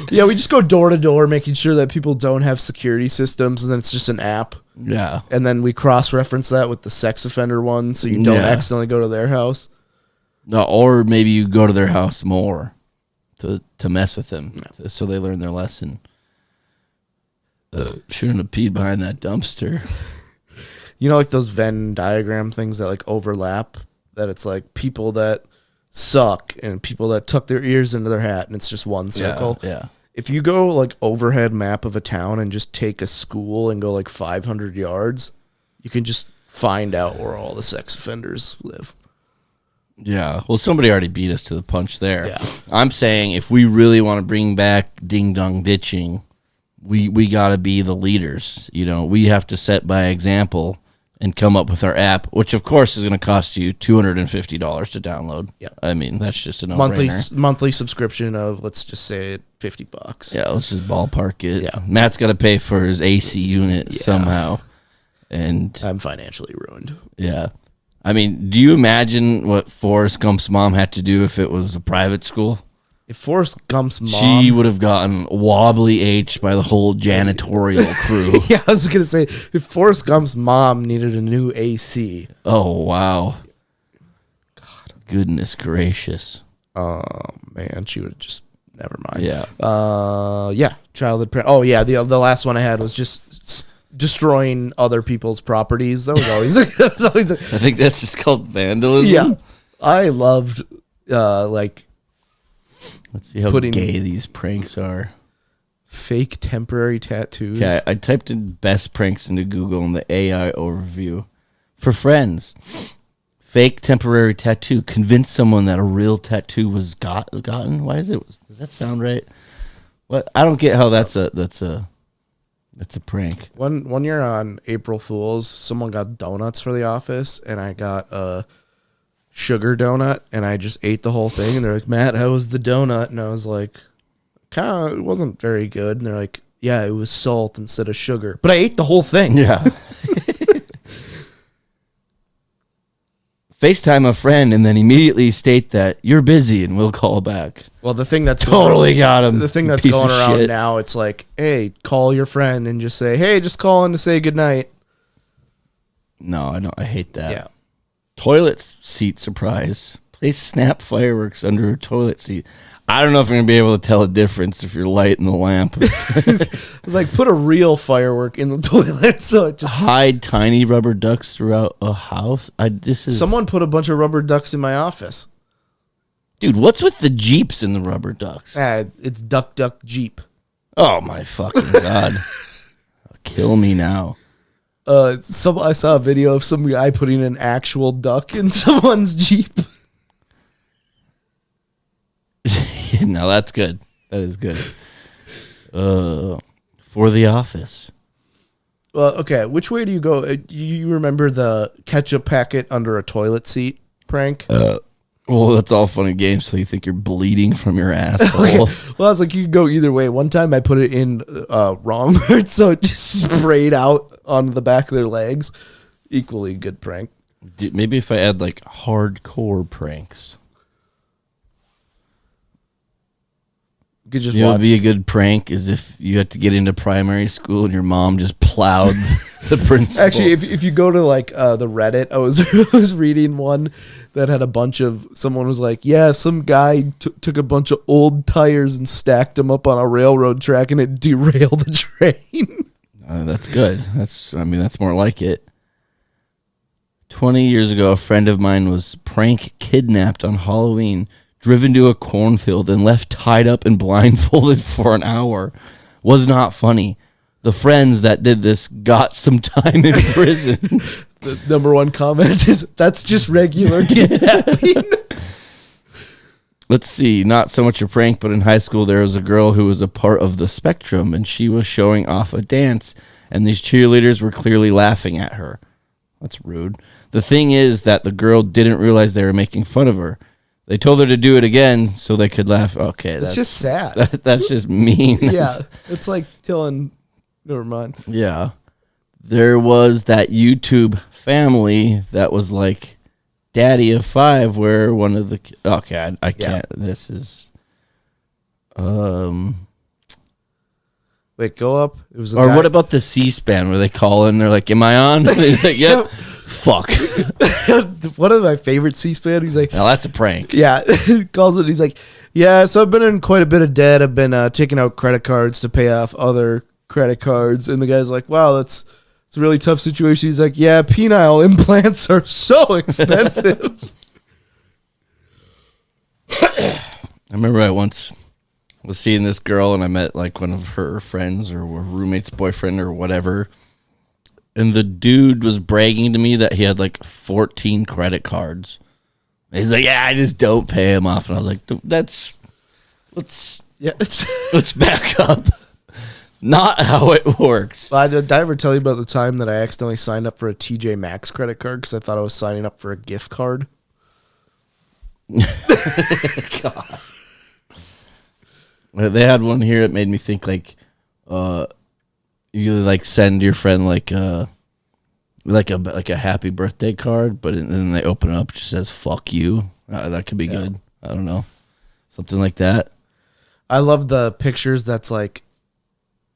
Yeah, we just go door to door, making sure that people don't have security systems, and then it's just an app. Yeah. And then we cross-reference that with the sex offender one, so you don't accidentally go to their house. No, or maybe you go to their house more to mess with them, so they learn their lesson. Shouldn't have peed behind that dumpster. You know, like those Venn diagram things that like overlap, that it's like people that suck and people that tuck their ears into their hat, and it's just one circle. Yeah. If you go like overhead map of a town and just take a school and go like 500 yards, you can just find out where all the sex offenders live. Yeah. Well, somebody already beat us to the punch there. Yeah. I'm saying if we really want to bring back ding dong ditching, we got to be the leaders. We have to set by example and come up with our app, which of course is going to cost you $250 to download. Yeah. I mean, that's just a no-brainer. Monthly subscription of, let's just say, $50. Yeah, let's just ballpark it. Yeah. Matt's got to pay for his AC unit somehow. And I'm financially ruined. yeah. I mean, do you imagine what Forrest Gump's mom had to do if it was a private school? If Forrest Gump's mom... She would have gotten wobbly H by the whole janitorial crew. Yeah, I was going to say, if Forrest Gump's mom needed a new AC... Oh, wow. God. Goodness gracious. Oh, man, she would have just... Never mind. Yeah. Childhood... Oh, yeah, the last one I had was just destroying other people's properties. That was always... I think that's just called vandalism. Yeah. I loved, Let's see how gay these pranks are. Fake temporary tattoos. Okay, I typed in best pranks into Google in the AI overview. For friends, fake temporary tattoo. Convince someone that a real tattoo was gotten. Why is it? Does that sound right? What? I don't get how that's a prank. One year on April Fool's, someone got donuts for the office, and I got a sugar donut, and I just ate the whole thing. And they're like, "Matt, how was the donut?" And I was like, "Kind of, it wasn't very good." And they're like, "Yeah, it was salt instead of sugar," but I ate the whole thing. Yeah. FaceTime a friend and then immediately state that you're busy and we'll call back. Well, the thing that's Totally got him. The thing that's piece going of around shit. now, it's like, hey, call your friend and just say, hey, just call in to say goodnight. No, I don't. I hate that. Yeah. Toilet seat surprise. Place snap fireworks under a toilet seat. I don't know if you're going to be able to tell a difference if you're lighting the lamp. It's like, put a real firework in the toilet. So it just. Hide tiny rubber ducks throughout a house. Someone put a bunch of rubber ducks in my office. Dude, what's with the Jeeps and the rubber ducks? It's Duck Duck Jeep. Oh, my fucking God. Kill me now. I saw a video of some guy putting an actual duck in someone's Jeep. No, that's good. That is good. For The Office. Well, okay. Which way do you go? You remember the ketchup packet under a toilet seat prank? Well, that's all fun and games, so you think you're bleeding from your asshole. Okay. Well, I was like, you could go either way. One time I put it in wrong, so it just sprayed out on the back of their legs. Equally good prank. Dude, maybe if I add like hardcore pranks. You could just You know, watch. it'd be a good prank is if you had to get into primary school and your mom just plowed the principal. Actually, if you go to like the Reddit, I was reading one that had a bunch of, someone was like, yeah, some guy took a bunch of old tires and stacked them up on a railroad track and it derailed the train. That's good. That's more like it. 20 years ago, a friend of mine was prank kidnapped on Halloween, driven to a cornfield and left tied up and blindfolded for an hour. Was not funny. The friends that did this got some time in prison. The number one comment is, that's just regular kidnapping. Let's see, not so much a prank, but in high school there was a girl who was a part of the spectrum, and she was showing off a dance, and these cheerleaders were clearly laughing at her. That's rude. The thing is that the girl didn't realize they were making fun of her. They told her to do it again so they could laugh. Okay, It's just sad. that's just mean. Yeah, it's like telling, never mind. Yeah. There was that YouTube family that was like Daddy of Five, where one of the I can't. This is Wait, go up. It was. Or what about the C-SPAN where they call in? They're like, "Am I on?" They're like, "Yep." Fuck. One of my favorite C-SPAN. He's like, Now that's a prank. yeah, calls it. He's like, yeah. So I've been in quite a bit of debt. I've been taking out credit cards to pay off other credit cards. And the guy's like, wow, it's a really tough situation. He's like, yeah, penile implants are so expensive. I remember I once was seeing this girl and I met like one of her friends or her roommate's boyfriend or whatever. And the dude was bragging to me that he had like 14 credit cards. He's like, yeah, I just don't pay him off. And I was like, let's back up. Not how it works. Did I ever tell you about the time that I accidentally signed up for a TJ Maxx credit card because I thought I was signing up for a gift card? God. They had one here that made me think like you like send your friend like a happy birthday card, but then they open it up, it just says "fuck you." That could be good. I don't know, something like that. I love the pictures. That's like,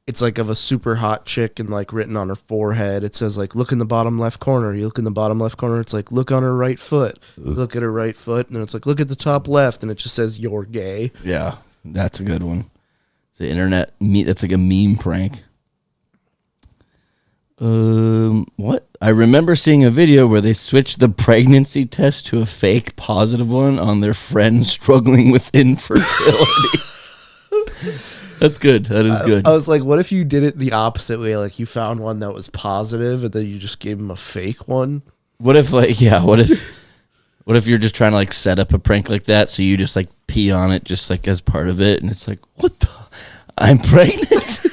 it's like of a super hot chick and like written on her forehead. It says like, look in the bottom left corner. You look in the bottom left corner. It's like, look on her right foot. Look at her right foot, and then it's like, look at the top left, and it just says you're gay. Yeah, that's a good one. It's the internet. That's like a meme prank. What? I remember seeing a video where they switched the pregnancy test to a fake positive one on their friend struggling with infertility. That's good. That is good. I was like, what if you did it the opposite way? Like you found one that was positive and then you just gave him a fake one? What if what if you're just trying to like set up a prank like that, so you just like pee on it just like as part of it, and it's like, what the? I'm pregnant.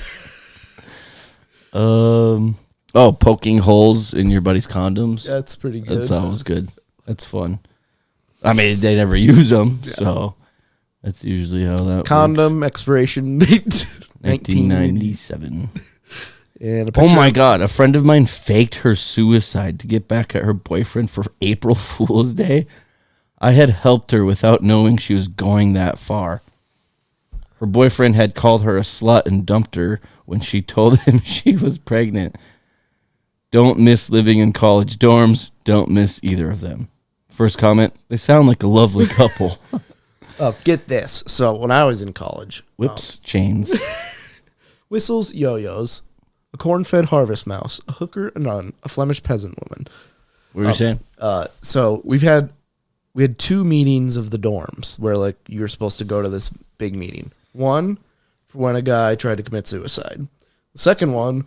Poking holes in your buddy's condoms. That's pretty good. That's always good. That's fun. I mean, they never use them, so that's usually how that Condom expiration date 1997. And Oh my God! A friend of mine faked her suicide to get back at her boyfriend for April Fool's Day. I had helped her without knowing she was going that far. Her boyfriend had called her a slut and dumped her when she told him she was pregnant. Don't miss living in college dorms. Don't miss either of them. First comment, they sound like a lovely couple. Get this. So when I was in college. Whips, chains. Whistles, yo-yos, a corn-fed harvest mouse, a hooker, a nun, a Flemish peasant woman. What were you saying? So we had 2 meetings of the dorms where like you were supposed to go to this big meeting. One for when a guy tried to commit suicide. The second one,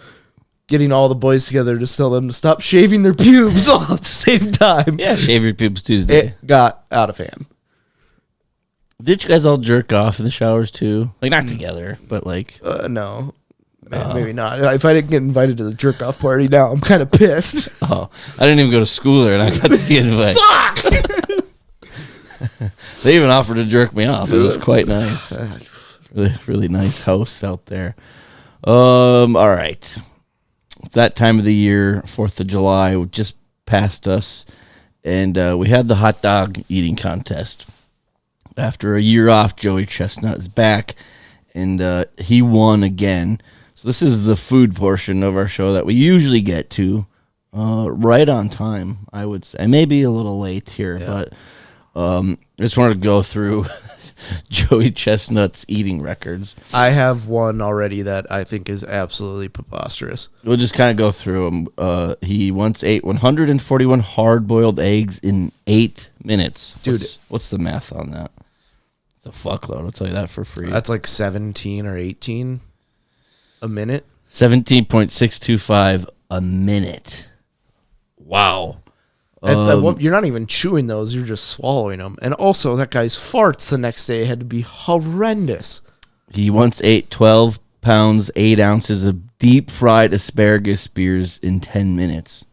getting all the boys together to tell them to stop shaving their pubes all at the same time. Yeah, shave your pubes Tuesday. It got out of hand. Did you guys all jerk off in the showers too? Like not together, but like No. Maybe not. If I didn't get invited to the jerk off party now, I'm kind of pissed. oh, I didn't even go to school there, and I got the invite. Fuck! They even offered to jerk me off. It was quite nice. Really, really nice house out there. All right. That time of the year, 4th of July, just passed us, and we had the hot dog eating contest. After a year off, Joey Chestnut is back, and he won again. So this is the food portion of our show that we usually get to right on time, I would say. Maybe a little late here, but I just wanted to go through Joey Chestnut's eating records. I have one already that I think is absolutely preposterous. We'll just kind of go through them. He once ate 141 hard-boiled eggs in 8 minutes. Dude. What's the math on that? It's a fuckload. I'll tell you that for free. That's like 17 or 18 a minute. 17.625 a minute. Wow. You're not even chewing those. You're just swallowing them. And also, that guy's farts the next day had to be horrendous. He once ate 12 pounds, 8 ounces of deep-fried asparagus spears in 10 minutes.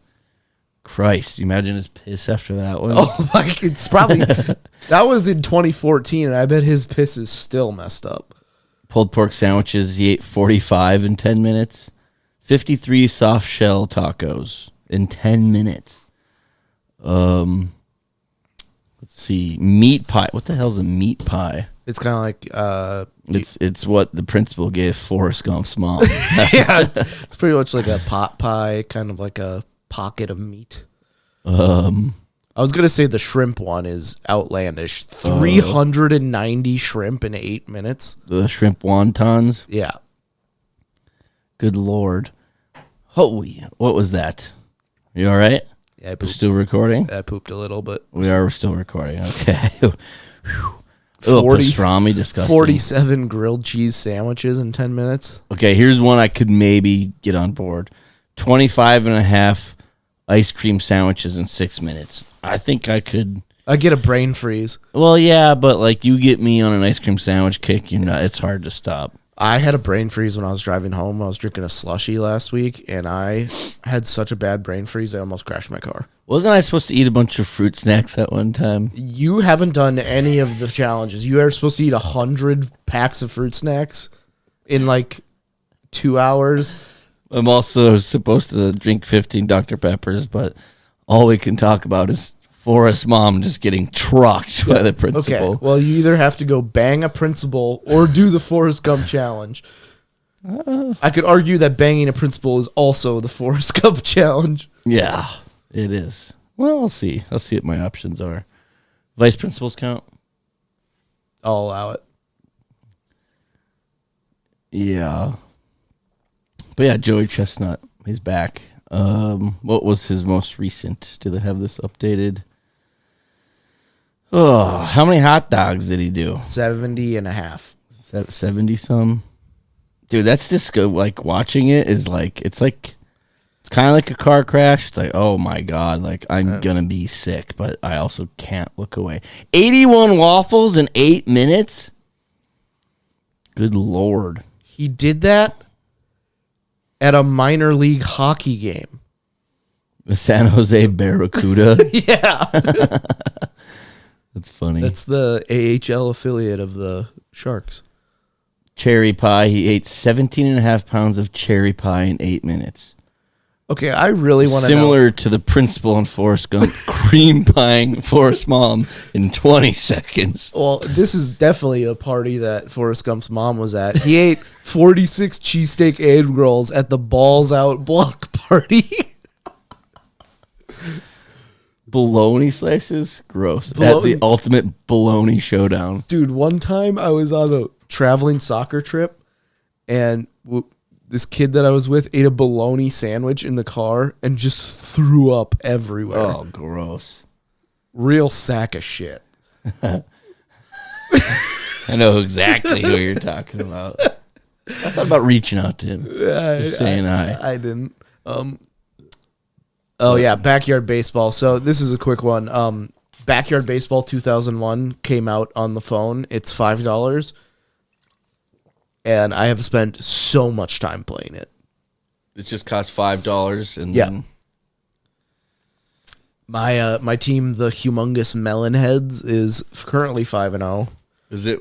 Christ, you imagine his piss after that one? Oh, like it's probably... that was in 2014, and I bet his piss is still messed up. Pulled pork sandwiches, he ate 45 in 10 minutes. 53 soft shell tacos in 10 minutes. Let's see, meat pie. What the hell's a meat pie? It's kind of like it's what the principal gave Forrest Gump's mom. yeah, it's pretty much like a pot pie, kind of like a pocket of meat. I was gonna say the shrimp one is outlandish. 390 shrimp in 8 minutes. The shrimp wontons. Yeah. Good Lord. Holy, what was that? You all right? Yeah, We're still recording? I pooped a little, but We are still recording. Okay. 40 pastrami, disgusting. 47 grilled cheese sandwiches in 10 minutes. Okay, here's one I could maybe get on board. 25 and a half ice cream sandwiches in 6 minutes. I think I could. I get a brain freeze. Well, yeah, but like you get me on an ice cream sandwich kick, it's hard to stop. I had a brain freeze when I was driving home. I was drinking a slushie last week, and I had such a bad brain freeze, I almost crashed my car. Wasn't I supposed to eat a bunch of fruit snacks at one time? You haven't done any of the challenges. You are supposed to eat 100 packs of fruit snacks in like 2 hours. I'm also supposed to drink 15 Dr. Peppers, but all we can talk about is Forrest's mom just getting trucked by the principal. Okay, well, you either have to go bang a principal or do the Forrest Gump challenge. I could argue that banging a principal is also the Forrest Gump challenge. Yeah, it is. Well, I'll see. I'll see what my options are. Vice principals count? I'll allow it. Yeah. But yeah, Joey Chestnut, he's back. What was his most recent? Do they have this updated? Oh, how many hot dogs did he do? 70 and a half. 70 some? Dude, that's just good. Like watching it is like it's kind of like a car crash. It's like, oh my God, like I'm gonna be sick, but I also can't look away. 81 waffles in 8 minutes? Good Lord. He did that at a minor league hockey game. The San Jose Barracuda. Yeah. That's funny. That's the AHL affiliate of the Sharks. Cherry pie. He ate 17 and a half pounds of cherry pie in 8 minutes. Okay, I really want to know. Similar to the principal in Forrest Gump, cream pieing Forrest's mom in 20 seconds. Well, this is definitely a party that Forrest Gump's mom was at. He ate 46 cheesesteak egg rolls at the Balls Out block party. Bologna slices? Gross. At Bologna. the ultimate bologna showdown. Dude, one time I was on a traveling soccer trip, and this kid that I was with ate a bologna sandwich in the car and just threw up everywhere. Oh, gross. Real sack of shit. I know exactly who you're talking about. I thought about reaching out to him. Just saying hi. I didn't. Oh, yeah, Backyard Baseball. So this is a quick one. Backyard Baseball 2001 came out on the phone. It's $5. And I have spent so much time playing it. It just cost $5 and Yeah. then My team, the Humongous Melonheads, is currently 5-0. is there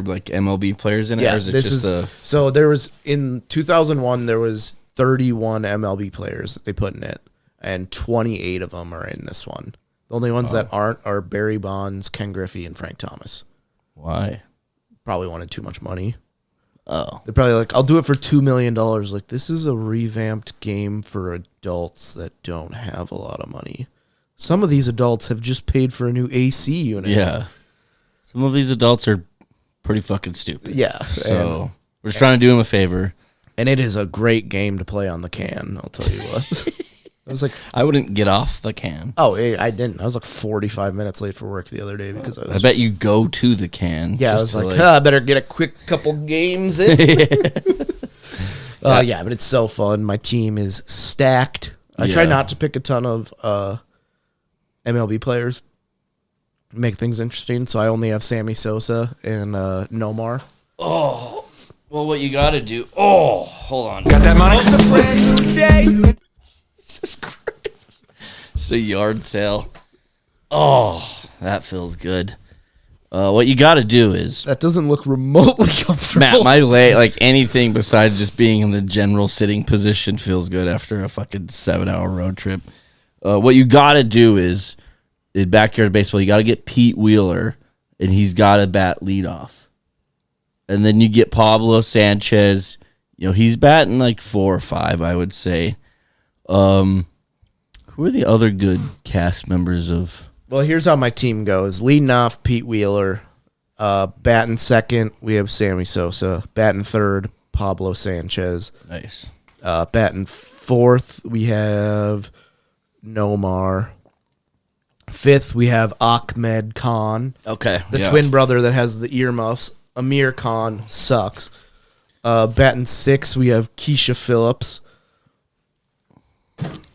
like MLB players in it? Yeah, or is it this just is so there was in 2001 there was 31 MLB players that they put in it, and 28 of them are in this one. The only ones that aren't are Barry Bonds, Ken Griffey, and Frank Thomas. why? Probably wanted too much money. Oh. They're probably like, I'll do it for $2 million. Like, this is a revamped game for adults that don't have a lot of money. Some of these adults have just paid for a new AC unit. Yeah. Some of these adults are pretty fucking stupid. Yeah. So we're just trying to do them a favor. And it is a great game to play on the can, I'll tell you what. I was like, I wouldn't get off the can. oh, I didn't. I was like 45 minutes late for work the other day because I was I bet you go to the can. Yeah, I was like, I better get a quick couple games in. Yeah, but it's so fun. My team is stacked. I try Yeah. not to pick a ton of MLB players, make things interesting. So I only have Sammy Sosa and Nomar. Oh, well, what you got to do. Oh, hold on. Got that money? Jesus Christ. It's a yard sale. Oh, that feels good. What you got to do is, That doesn't look remotely comfortable. Matt, my leg, like anything besides just being in the general sitting position feels good after a fucking 7-hour road trip. What you got to do is, in Backyard Baseball, you got to get Pete Wheeler, and he's got to bat leadoff. And then you get Pablo Sanchez. You know, he's batting like 4 or 5, I would say. Who are the other good cast members of? Well, here's how my team goes. Leading off, Pete Wheeler. Batting second, we have Sammy Sosa. Batting third, Pablo Sanchez. Nice. Batting fourth, we have Nomar. Fifth, we have Ahmed Khan, Okay. the twin brother that has the earmuffs. Amir Khan sucks. Batting sixth, we have Keisha Phillips.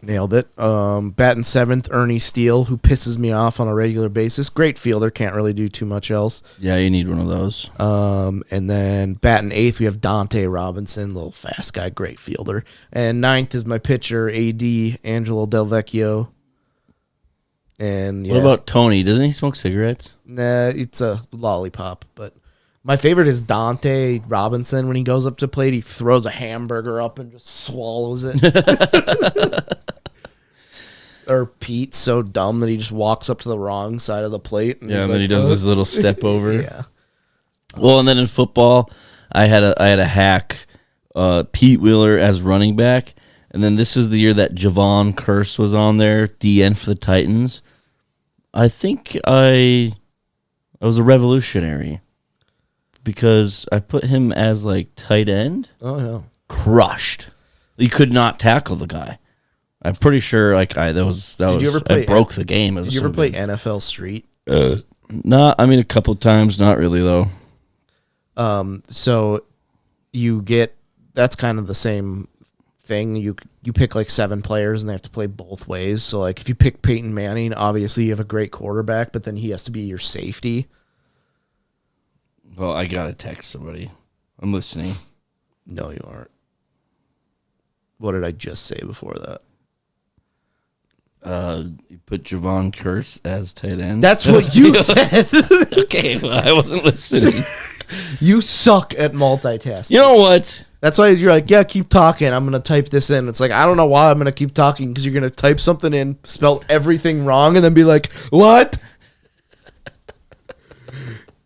Nailed it. Batting seventh, Ernie Steele, who pisses me off on a regular basis. Great fielder, can't really do too much else. Yeah, you need one of those. And then batting eighth, we have Dante Robinson, little fast guy, great fielder. And ninth is my pitcher, AD Angelo Del Vecchio. And yeah, What about Tony? Doesn't he smoke cigarettes? nah, it's a lollipop. But my favorite is Dante Robinson. When he goes up to plate, he throws a hamburger up and just swallows it. Or Pete's so dumb that he just walks up to the wrong side of the plate. And Yeah, he's and then like, he does his little step over. Yeah. Well, and then in football, I had a hack, Pete Wheeler as running back, and then this is the year that Javon Curse was on there, DN for the Titans. I think I was a revolutionary because I put him as like tight end. Oh, yeah. Crushed. You could not tackle the guy. I'm pretty sure like that was you ever play I broke the game. It was Did you so ever play good. NFL Street? Nah, I mean a couple times, not really though. So you get, that's kind of the same thing. You pick like 7 players and they have to play both ways. So like if you pick Peyton Manning, obviously you have a great quarterback, but then he has to be your safety. Well, I gotta text somebody. I'm listening. No, you aren't. What did I just say before that? You put Javon Curse as tight end. That's what you said. Okay, well, I wasn't listening. You suck at multitasking. You know what? That's why you're like, yeah, keep talking. I'm going to type this in. It's like, I don't know why I'm going to keep talking because you're going to type something in, spell everything wrong, and then be like, what?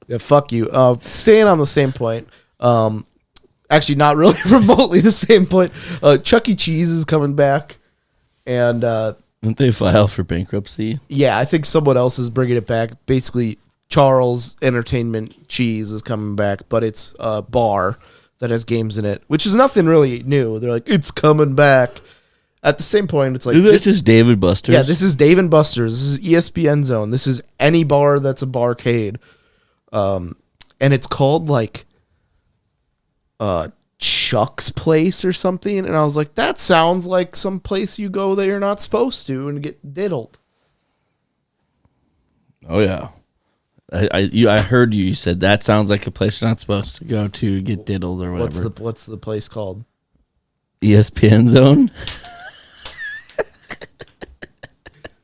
Yeah, fuck you. Staying on the same point. Actually, not really remotely the same point. Chuck E. Cheese is coming back. And Didn't they file for bankruptcy? yeah, I think someone else is bringing it back. Basically, Charles Entertainment Cheese is coming back, but it's a bar that has games in it, which is nothing really new. They're like, it's coming back. At the same point, it's like, This is David Buster's. yeah, this is Dave and Buster's. This is ESPN Zone. This is any bar that's a barcade. And it's called like Chuck's Place or something. And I was like, that sounds like some place you go that you're not supposed to and get diddled. Oh yeah, I heard you. You said that sounds like a place you're not supposed to go to get diddled or whatever. What's the place called? ESPN Zone.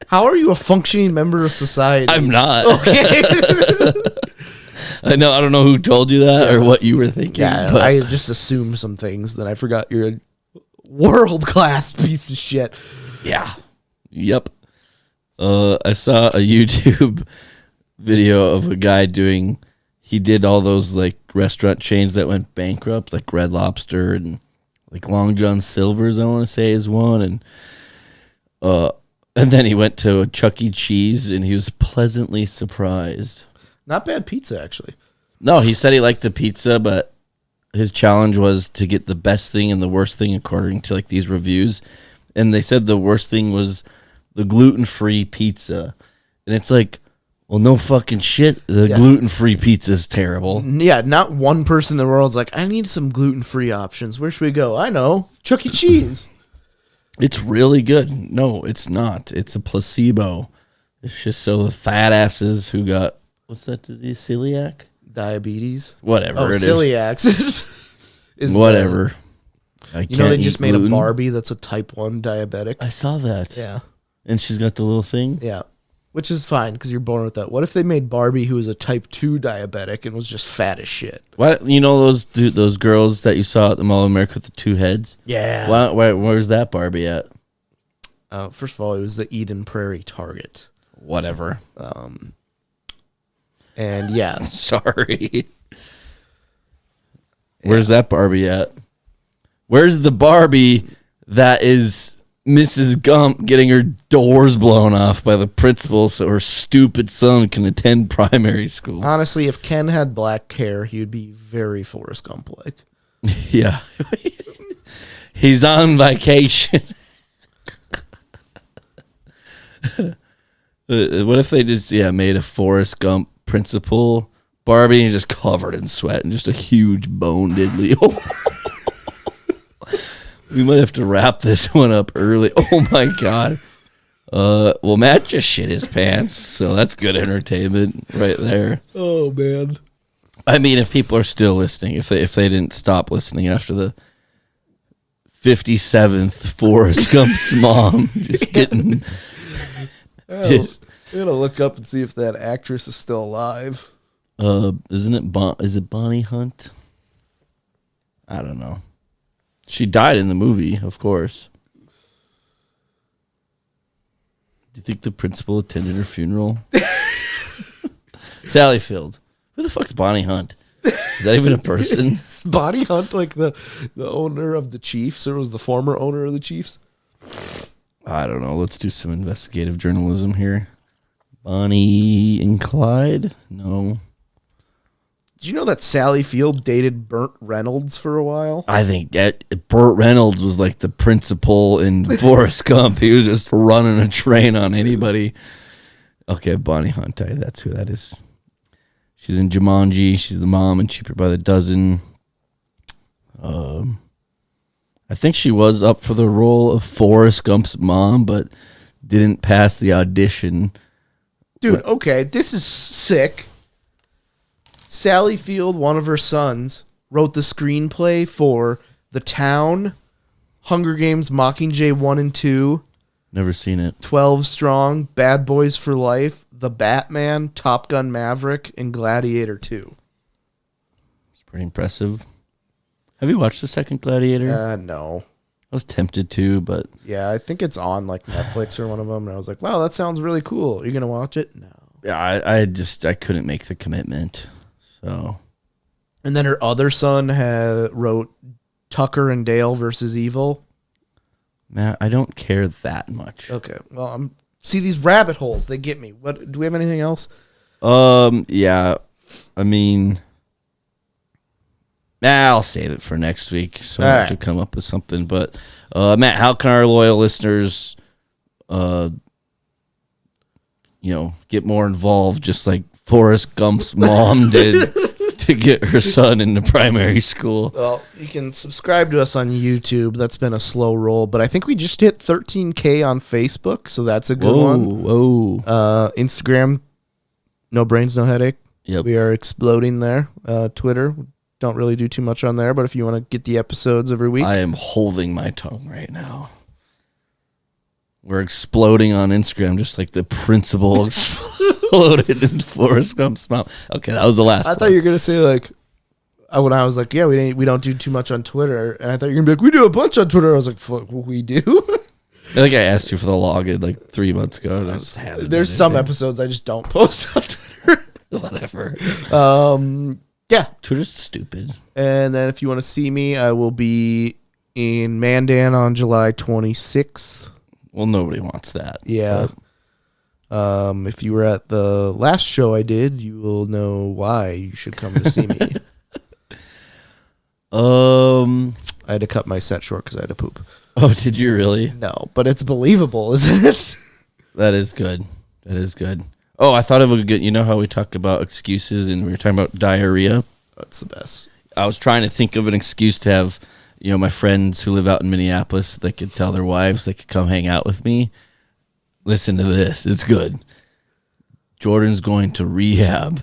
How are you a functioning member of society? I'm not. Okay. I know. I don't know who told you that or what you were thinking. Yeah, but I just assumed some things. Then I forgot you're a world-class piece of shit. yeah. Yep. I saw a YouTube video of a guy he did all those like restaurant chains that went bankrupt, like Red Lobster and like Long John Silver's, I want to say, is one. And then he went to a Chuck E. Cheese and he was pleasantly surprised. Not bad pizza, actually. No, he said he liked the pizza, but his challenge was to get the best thing and the worst thing according to like these reviews. And they said the worst thing was the gluten-free pizza. And it's like, well, no fucking shit. The gluten-free pizza is terrible. Yeah, not one person in the world's like, I need some gluten-free options. Where should we go? I know. Chuck E. Cheese. It's really good. No, it's not. It's a placebo. It's just so the fat asses who got, what's that disease? Celiac? Diabetes. Whatever it is. celiac is Whatever. You know, they just made a Barbie that's a type 1 diabetic. I saw that. Yeah. And she's got the little thing? Yeah. Which is fine because you're born with that. What if they made Barbie who was a type 2 diabetic and was just fat as shit? What, you know those girls that you saw at the Mall of America with the two heads? Yeah. Where's that Barbie at? First of all, it was the Eden Prairie Target. Whatever. And yeah. Sorry. Where's that Barbie at? Where's the Barbie that is Mrs. Gump getting her doors blown off by the principal so her stupid son can attend primary school? Honestly, if Ken had black hair, he would be very Forrest Gump-like. Yeah. He's on vacation. What if they just made a Forrest Gump principal Barbie and just covered in sweat and just a huge bone diddly? We might have to wrap this one up early. Oh my god. Well, Matt just shit his pants, so that's good entertainment right there. Oh man. I mean, if people are still listening, if they didn't stop listening after the 57th Forrest Gump's mom just getting I'm gonna look up and see if that actress is still alive. Isn't it is it Bonnie Hunt? I don't know. She died in the movie, of course. Do you think the principal attended her funeral? Sally Field. Who the fuck's Bonnie Hunt? Is that even a person? Is Bonnie Hunt like the owner of the Chiefs, or was the former owner of the Chiefs? I don't know. Let's do some investigative journalism here. Bonnie and Clyde? No. Did you know that Sally Field dated Burt Reynolds for a while? I think Burt Reynolds was like the principal in Forrest Gump. He was just running a train on anybody. Okay, Bonnie Hunt. That's who that is. She's in Jumanji. She's the mom in Cheaper by the Dozen. I think she was up for the role of Forrest Gump's mom, but didn't pass the audition. Dude, okay, this is sick. Sally Field, one of her sons, wrote the screenplay for The Town, Hunger Games, Mockingjay 1 and 2, Never seen it. 12 Strong, Bad Boys for Life, The Batman, Top Gun Maverick, and Gladiator 2. It's pretty impressive. Have you watched the second Gladiator? No. I was tempted to, but Yeah, I think it's on like Netflix or one of them, and I was like, wow, that sounds really cool. Are you going to watch it? No. yeah, I couldn't make the commitment. So And then her other son wrote Tucker and Dale versus Evil. man, I don't care that much. Okay, well, see these rabbit holes, they get me. What do we have anything else? Yeah, I mean, I'll save it for next week, so I have to come up with something. But Matt, how can our loyal listeners, get more involved, just like Forrest Gump's mom did to get her son into primary school? Well, you can subscribe to us on YouTube. That's been a slow roll, but I think we just hit 13K on Facebook, so that's a good one. Whoa. Instagram, No Brains, No Headache. Yep. We are exploding there. Twitter, don't really do too much on there, but if you want to get the episodes every week. I am holding my tongue right now. We're exploding on Instagram just like the principal exploded in Forrest Gump's mouth. Okay, that was the last I thought you were going to say, like, when I was like, yeah, we don't do too much on Twitter, and I thought you were going to be like, we do a bunch on Twitter. I was like, fuck, we do? I think I asked you for the login like 3 months ago. And I just haven't. There's some episodes I just don't post on Twitter. Whatever. Yeah. Twitter's stupid. And then if you want to see me, I will be in Mandan on July 26th. Well, nobody wants that. Yeah. If you were at the last show I did, you will know why you should come to see me. I had to cut my set short because I had to poop. Oh, did you really? No, but it's believable, isn't it? That is good. That is good. Oh, I thought of a good. You know how we talk about excuses and we were talking about diarrhea? That's the best. I was trying to think of an excuse to have, my friends who live out in Minneapolis, they could tell their wives they could come hang out with me. Listen to this. It's good. Jordan's going to rehab